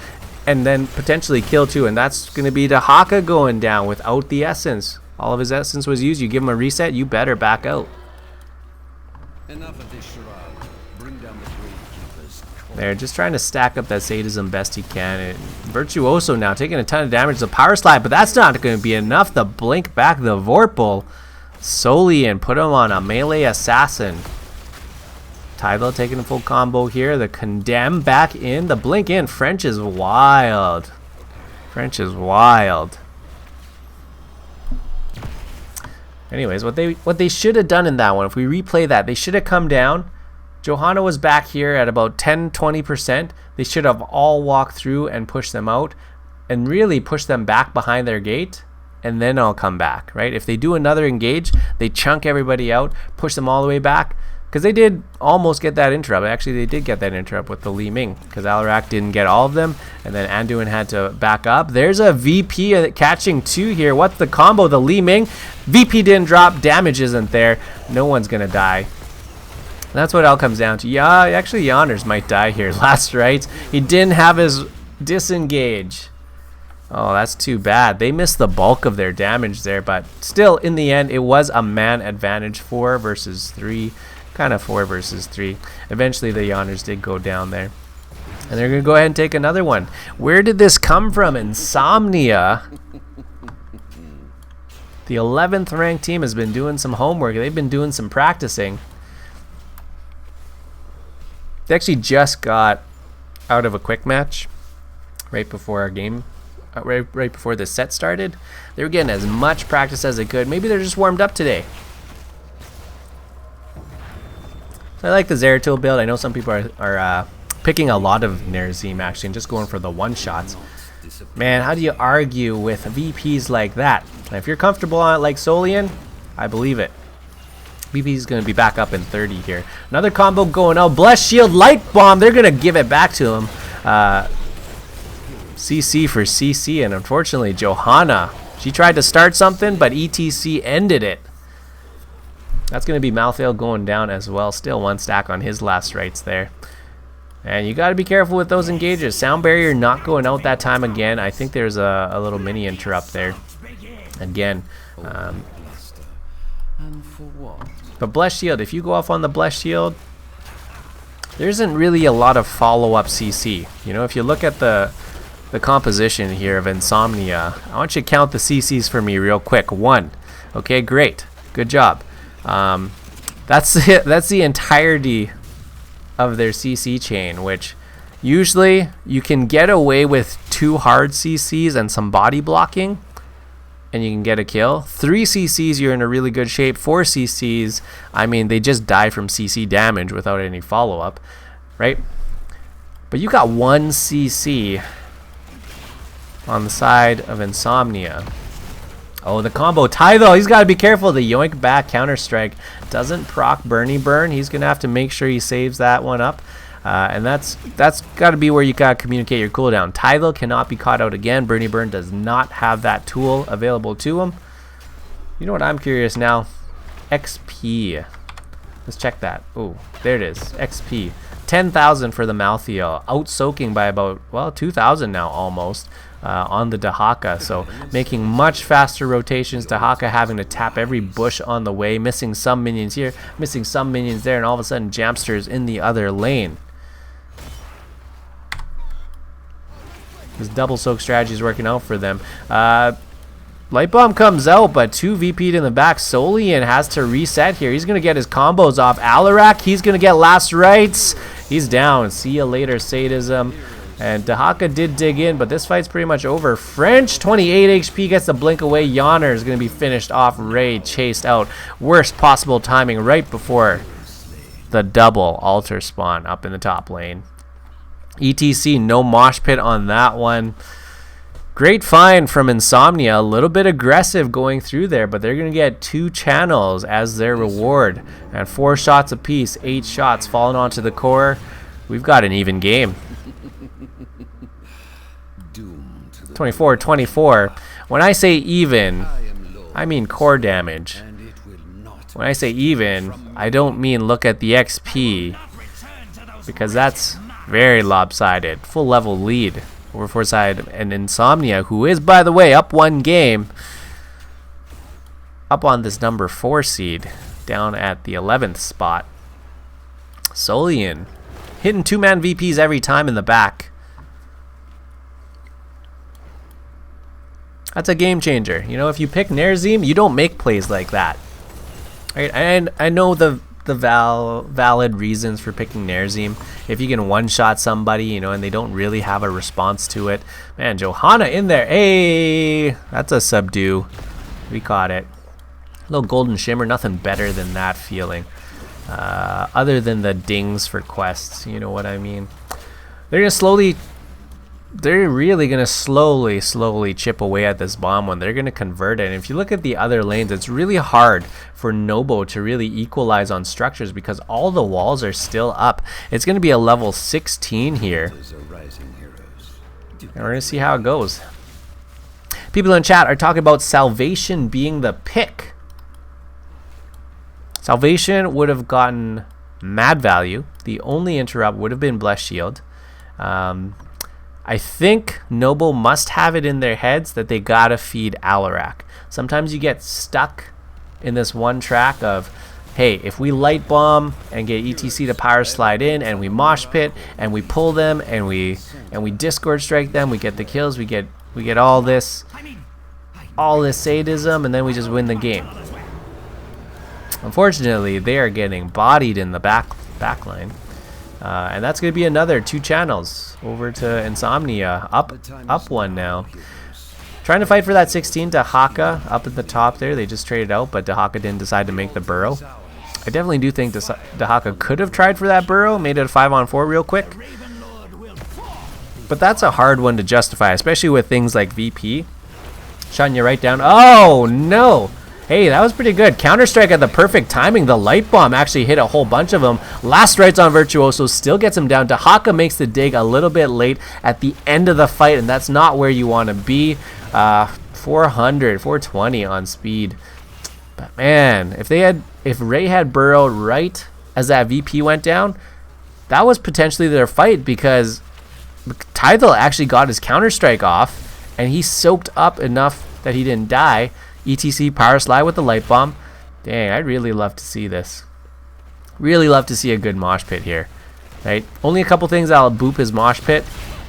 and then potentially kill too. And that's going to be Dahaka going down without the essence. All of his essence was used. You give him a reset, you better back out. Enough of this charade. Bring down the Gravekeepers. They're just trying to stack up that sadism best he can. And Virtuoso now taking a ton of damage. The power slide, but that's not going to be enough. The blink back the Vorpal. Solian put him on a melee assassin. Tylo taking a full combo here. The Condemn back in. The blink in. French is wild. French is wild. Anyways, what they should have done in that one, if we replay that, they should have come down. Johanna was back here at about 10-20%. They should have all walked through and pushed them out and really push them back behind their gate, and then I'll come back, right? If they do another engage, they chunk everybody out, push them all the way back, because they did almost get that interrupt. Actually, they did get that interrupt with the Li Ming, because Alarak didn't get all of them, and then Anduin had to back up. There's a VP catching 2 here. What's the combo? The Li Ming. VP didn't drop. Damage isn't there. No one's going to die. That's what it all comes down to. Yeah, actually, Yonners might die here. Last rights. He didn't have his disengage. Oh, that's too bad. They missed the bulk of their damage there, but still, in the end, it was a man advantage, 4 versus 3. Kind of 4 versus 3. Eventually, the Yonners did go down there. And they're going to go ahead and take another one. Where did this come from? Nsomnia. The 11th ranked team has been doing some homework. They've been doing some practicing. They actually just got out of a quick match right before our game. Right before the set started. They were getting as much practice as they could. Maybe they're just warmed up today. So I like the Zeratul build. I know some people are picking a lot of Nerazim actually and just going for the one-shots. Man, how do you argue with VPs like that? And if you're comfortable on it like Solian, I believe it. VP is going to be back up in 30 here. Another combo going out. Bless Shield, Light Bomb. They're going to give it back to him. CC for CC, and unfortunately Johanna, she tried to start something, but ETC ended it. That's going to be Malthael going down as well. Still 1 stack on his last rights there. And you got to be careful with those engages. Sound barrier not going out that time again. I think there's a little mini interrupt there. Again. But Bless Shield, if you go off on the Bless Shield, there isn't really a lot of follow-up CC. You know, if you look at the composition here of Nsomnia, I want you to count the CCs for me real quick. 1. Okay, great. Good job. That's it. That's the entirety of their CC chain, which usually you can get away with 2 hard CCs and some body blocking and you can get a kill. 3 CCs, you're in a really good shape. 4 CCs, I mean, they just die from CC damage without any follow-up, right? But you got 1 CC on the side of Nsomnia. Oh, the combo. Tylo, he's got to be careful. The yoink back counter strike doesn't proc Burn. He's going to have to make sure he saves that one up. And that's got to be where you got to communicate your cooldown. Tylo cannot be caught out again. Burn does not have that tool available to him. You know what? I'm curious now. XP. Let's check that. Oh, there it is. XP. 10,000 for the Malthael. Out soaking by about, well, 2,000 now almost. On the Dahaka, so making much faster rotations. Dahaka having to tap every bush on the way, missing some minions here, missing some minions there, and all of a sudden Jamster's in the other lane. His double soak strategy is working out for them. Light Bomb comes out, but 2 VP'd in the back. Solian has to reset here. He's going to get his combos off. Alarak, he's going to get last rights. He's down. See you later, sadism. And Dahaka did dig in, but this fight's pretty much over. French, 28 HP, gets the blink away. Yonner is going to be finished off. Ray chased out. Worst possible timing right before the double altar spawn up in the top lane. ETC, no mosh pit on that one. Great find from Nsomnia. A little bit aggressive going through there, but they're going to get 2 channels as their reward. And 4 shots apiece, 8 shots falling onto the core. We've got an even game. 24-24. When I say even, I mean core damage. When I say even, I don't mean look at the XP, because that's very lopsided. Full level lead over Foresight and Nsomnia, who is, by the way, up 1 game, up on this number 4 seed, down at the 11th spot. Solian hitting 2-man VPs every time in the back. That's a game changer. You know, if you pick n0b0, you don't make plays like that. Right? And I know the valid reasons for picking n0b0. If you can one-shot somebody, you know, and they don't really have a response to it. Man, Johanna in there. Hey, that's a subdue. We caught it. A little golden shimmer, nothing better than that feeling. Other than the dings for quests, you know what I mean. They're really going to slowly chip away at this bomb when they're going to convert it. And if you look at the other lanes, it's really hard for n0b0 to really equalize on structures because all the walls are still up. It's going to be a level 16 here. And we're going to see how it goes. People in chat are talking about Salvation being the pick. Salvation would have gotten mad value. The only interrupt would have been Blessed Shield. I think n0b0 must have it in their heads that they gotta feed Alarak. Sometimes you get stuck in this one track of, hey, if we light bomb and get ETC to power slide in, and we mosh pit and we pull them and we discord strike them, we get the kills, we get all this sadism, and then we just win the game. Unfortunately, they are getting bodied in the back line. And that's going to be another 2 channels over to Nsomnia. Up 1 now. Trying to fight for that 16 to Haka up at the top there. They just traded out, but Dahaka didn't decide to make the burrow. I definitely do think Dahaka could have tried for that burrow, made it a 5-on-4 real quick. But that's a hard one to justify, especially with things like VP. Shutting you right down. Oh, no! Hey, that was pretty good. Counter-strike at the perfect timing. The light bomb actually hit a whole bunch of them. Last rights on Virtuoso still gets him down. Dahaka makes the dig a little bit late at the end of the fight, and that's not where you want to be. 420 on speed. But man, if Ray had burrowed right as that VP went down, that was potentially their fight, because Tithel actually got his Counter-strike off, and he soaked up enough that he didn't die. ETC power slide with the light bomb. Dang, I'd really love to see this. Really love to see a good mosh pit here. Right? Only a couple things that'll boop his mosh pit.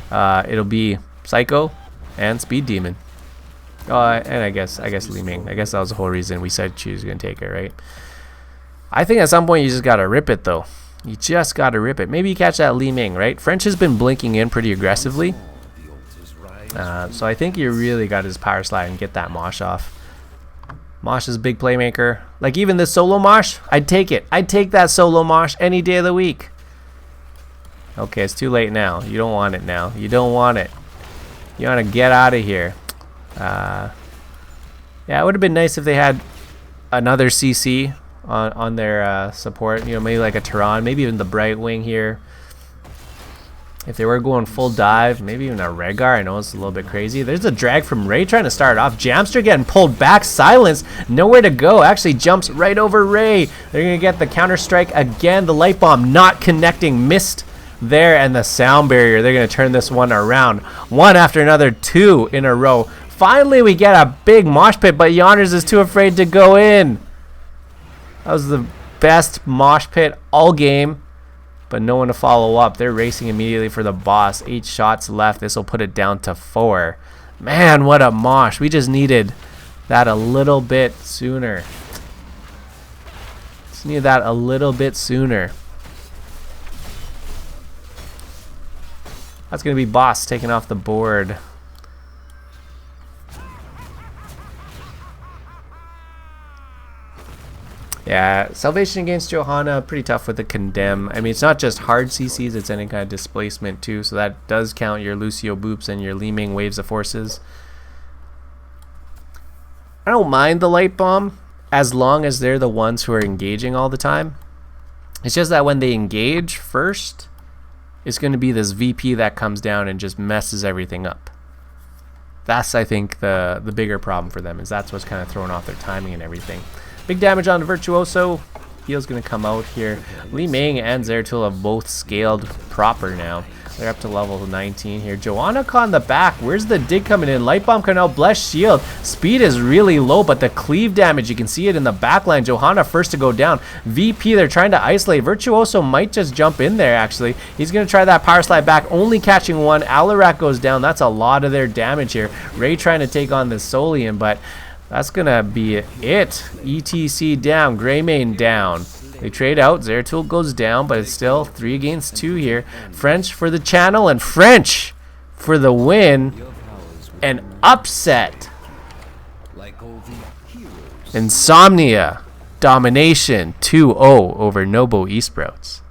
It'll be Psycho and Speed Demon. And I guess Li Ming. I guess that was the whole reason we said she was gonna take it, right? I think at some point you just gotta rip it though. You just gotta rip it. Maybe you catch that Li Ming, right? French has been blinking in pretty aggressively. So I think you really got his power slide and get that mosh off. Mosh is a big playmaker. Like even this solo mosh, I'd take it. I'd take that solo mosh any day of the week. Okay, it's too late now. You don't want it now. You don't want it. You want to get out of here. Yeah, it would have been nice if they had another CC on their support. You know, maybe like a Tehran, maybe even the Bright Wing here. If they were going full dive, maybe even a Rhaegar. I know it's a little bit crazy. There's a drag from Ray trying to start off. Jamster getting pulled back. Silence. Nowhere to go. Actually jumps right over Ray. They're going to get the counter strike again. The light bomb not connecting. Missed there. And the sound barrier. They're going to turn this one around. One after another. 2 in a row. Finally, we get a big mosh pit, but Yonders is too afraid to go in. That was the best mosh pit all game. But no one to follow up. They're racing immediately for the boss. 8 shots left. This will put it down to 4. Man, what a mosh. We just needed that a little bit sooner. Just needed that a little bit sooner. That's going to be boss taking off the board. Yeah, Salvation against Johanna, pretty tough with the Condemn. I mean, it's not just hard CCs, it's any kind of displacement too, so that does count your Lucio Boops and your Li Ming Waves of Forces. I don't mind the Light Bomb as long as they're the ones who are engaging all the time. It's just that when they engage first, it's going to be this VP that comes down and just messes everything up. That's, I think, the bigger problem for them, is that's what's kind of throwing off their timing and everything. Big damage on the Virtuoso. Heal's going to come out here. Li Ming and Zeratul have both scaled proper now. They're up to level 19 here. Johanna on the back. Where's the dig coming in? Light Bomb coming out. Blessed Shield. Speed is really low, but the cleave damage, you can see it in the back line. Johanna first to go down. VP, they're trying to isolate. Virtuoso might just jump in there, actually. He's going to try that power slide back, only catching one. Alarak goes down. That's a lot of their damage here. Ray trying to take on the Solian, but that's going to be it. ETC down. Greymane down. They trade out. Zeratul goes down, but it's still 3 against 2 here. French for the channel, and French for the win. An upset. Nsomnia domination 2-0 over n0b0 Esprouts.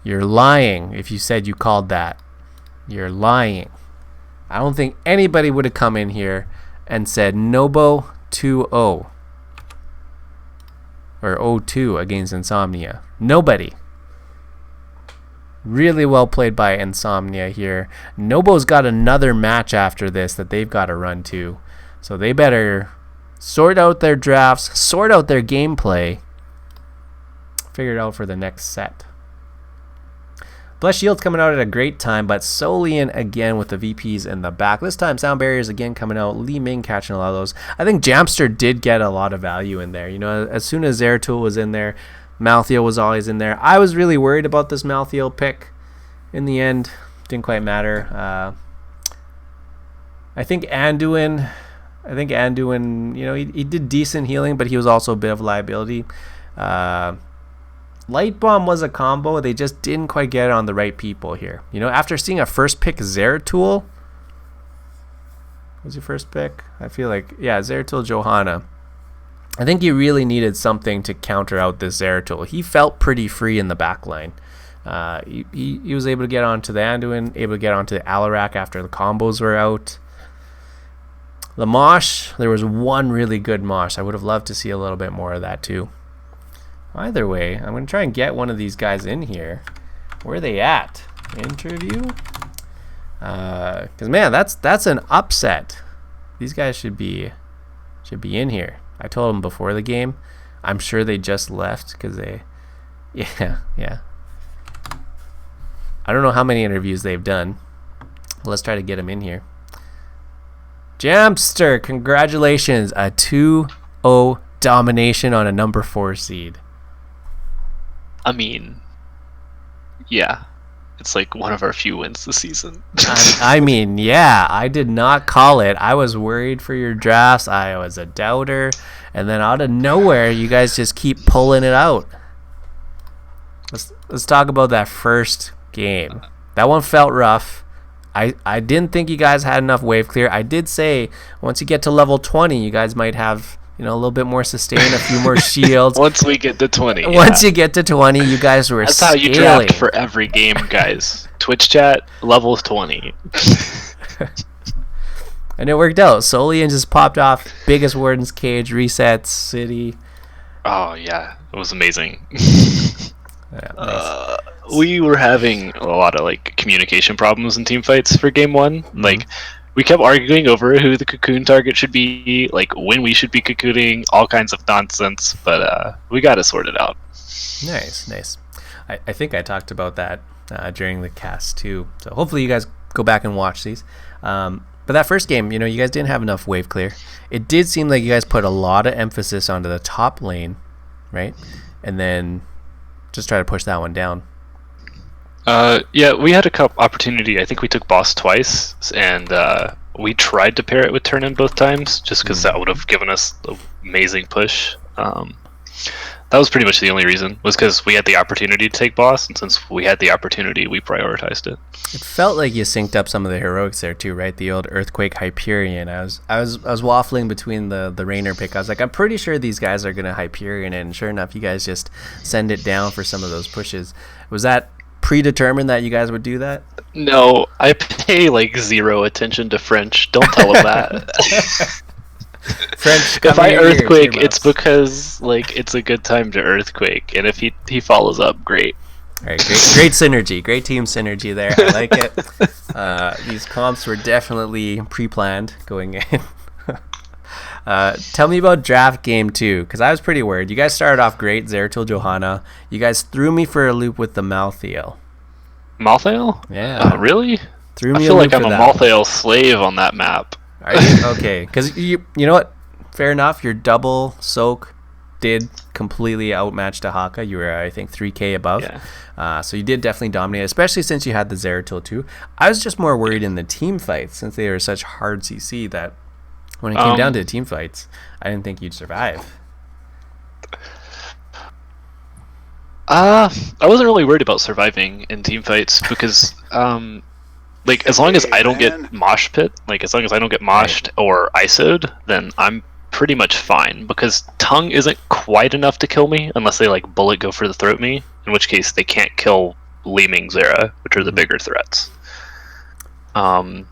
You're lying if you said you called that. You're lying. I don't think anybody would have come in here and said n0b0 2-0 or 0-2 against Nsomnia. Nobody. Really well played by Nsomnia here. n0b0's got another match after this that they've got to run to. So they better sort out their drafts, sort out their gameplay, figure it out for the next set. Blessed Shield's coming out at a great time, but Solian again with the VPs in the back. This time Sound Barriers again coming out. Li Ming catching a lot of those. I think Jamster did get a lot of value in there. You know, as soon as Zeratul was in there, Malthael was always in there. I was really worried about this Malthael pick. In the end, didn't quite matter. I think Anduin, you know, he did decent healing, but he was also a bit of a liability. Light Bomb was a combo. They just didn't quite get it on the right people here. You know, after seeing a first pick Zeratul, was your first pick? I feel like, yeah, Zeratul Johanna. I think you really needed something to counter out this Zeratul. He felt pretty free in the back line. He was able to get onto the Anduin, able to get onto the Alarak after the combos were out. The Mosh, there was one really good Mosh. I would have loved to see a little bit more of that too. Either way, I'm going to try and get one of these guys in here. Where are they at? Interview? Because, man, that's an upset. These guys should be in here. I told them before the game. I'm sure they just left because they... Yeah. I don't know how many interviews they've done. Let's try to get them in here. Jamster, congratulations. A 2-0 domination on a number 4 seed. I mean, yeah, it's like one of our few wins this season. I mean, yeah, I did not call it. I was worried for your drafts. I was a doubter. And then out of nowhere, you guys just keep pulling it out. Let's talk about that first game. That one felt rough. I didn't think you guys had enough wave clear. I did say once you get to level 20, you guys might have... You know, a little bit more sustain, a few more shields. Once we get to 20. Once you get to 20, you guys were That's scaling. how you draft for every game, guys. Twitch chat, level 20. And it worked out. Solian just popped off. Biggest Warden's Cage, resets, city. Oh, yeah. It was amazing. Yeah, nice. We were having a lot of, like, communication problems in team fights for game 1. Mm-hmm. Like... We kept arguing over who the cocoon target should be, like when we should be cocooning, all kinds of nonsense, but we got it sorted out. Nice. I think I talked about that during the cast too, so hopefully you guys go back and watch these. But that first game, you know, you guys didn't have enough wave clear. It did seem like you guys put a lot of emphasis onto the top lane, right? And then just try to push that one down. Yeah, we had a cup opportunity. I think we took boss twice, and we tried to pair it with turn-in both times, just because that would have given us an amazing push. That That was pretty much the only reason, was because we had the opportunity to take boss, and since we had the opportunity, we prioritized it. It felt like you synced up some of the heroics there too, right? The old Earthquake Hyperion. I was waffling between the Rainer pick. I was like, I'm pretty sure these guys are gonna Hyperion, and sure enough, you guys just send it down for some of those pushes. Was that predetermined that you guys would do that? No, I pay like zero attention to French. Don't tell him that. French, if I earthquake, it's because like it's a good time to earthquake, and if he follows up, great. All right, great synergy, great team synergy there. I like it. These comps were definitely pre-planned going in. Tell me about draft game 2, because I was pretty worried. You guys started off great, Zeratul, Johanna. You guys threw me for a loop with the Malthael. Malthael? Yeah. Really? Threw me I feel a like loop I'm for a that. Malthael slave on that map. Are you? Okay, because you know what? Fair enough. Your double soak did completely outmatch Haka. You were, I think, 3k above. Yeah. So you did definitely dominate, especially since you had the Zeratul too. I was just more worried in the team fights, since they were such hard CC, that when it came down to the team fights, I didn't think you'd survive. I wasn't really worried about surviving in team fights because, like, as long as I don't get mosh pit, like, as long as I don't get moshed or ISO'd, then I'm pretty much fine, because tongue isn't quite enough to kill me unless they, like, bullet go for the throat me, in which case they can't kill Leeming Zera, which are the bigger threats. And,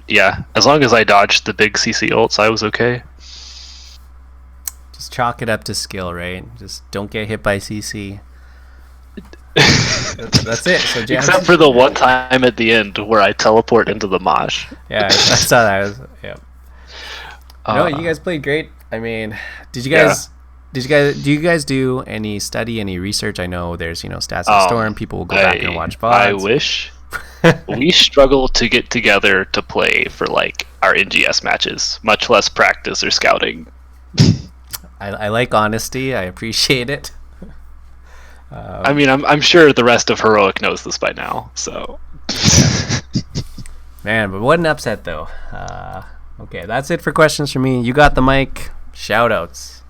yeah, as long as I dodged the big CC ults, I was okay. Just chalk it up to skill, right? Just don't get hit by CC. That's it. So Except for the one time at the end where I teleport into the mosh. Yeah, I saw that. Yeah. No, you guys played great. I mean, do you guys do any study, any research? I know there's, Stats and Storm. People will go back and watch VODs. I wish. We struggle to get together to play for like our NGS matches, much less practice or scouting. I like honesty. I appreciate it. I mean, I'm sure the rest of Heroic knows this by now. So, man, but what an upset though. Okay, that's it for questions from me. You got the mic. Shoutouts.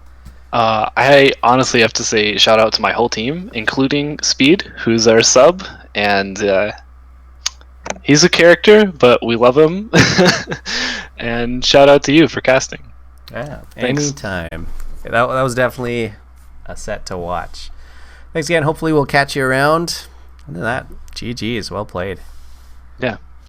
I honestly have to say shout out to my whole team, including Speed, who's our sub, and he's a character, but we love him. And shout out to you for casting. Yeah, thanks. Anytime. That was definitely a set to watch. Thanks again. Hopefully we'll catch you around. Other than that, GG's. Well played. Yeah.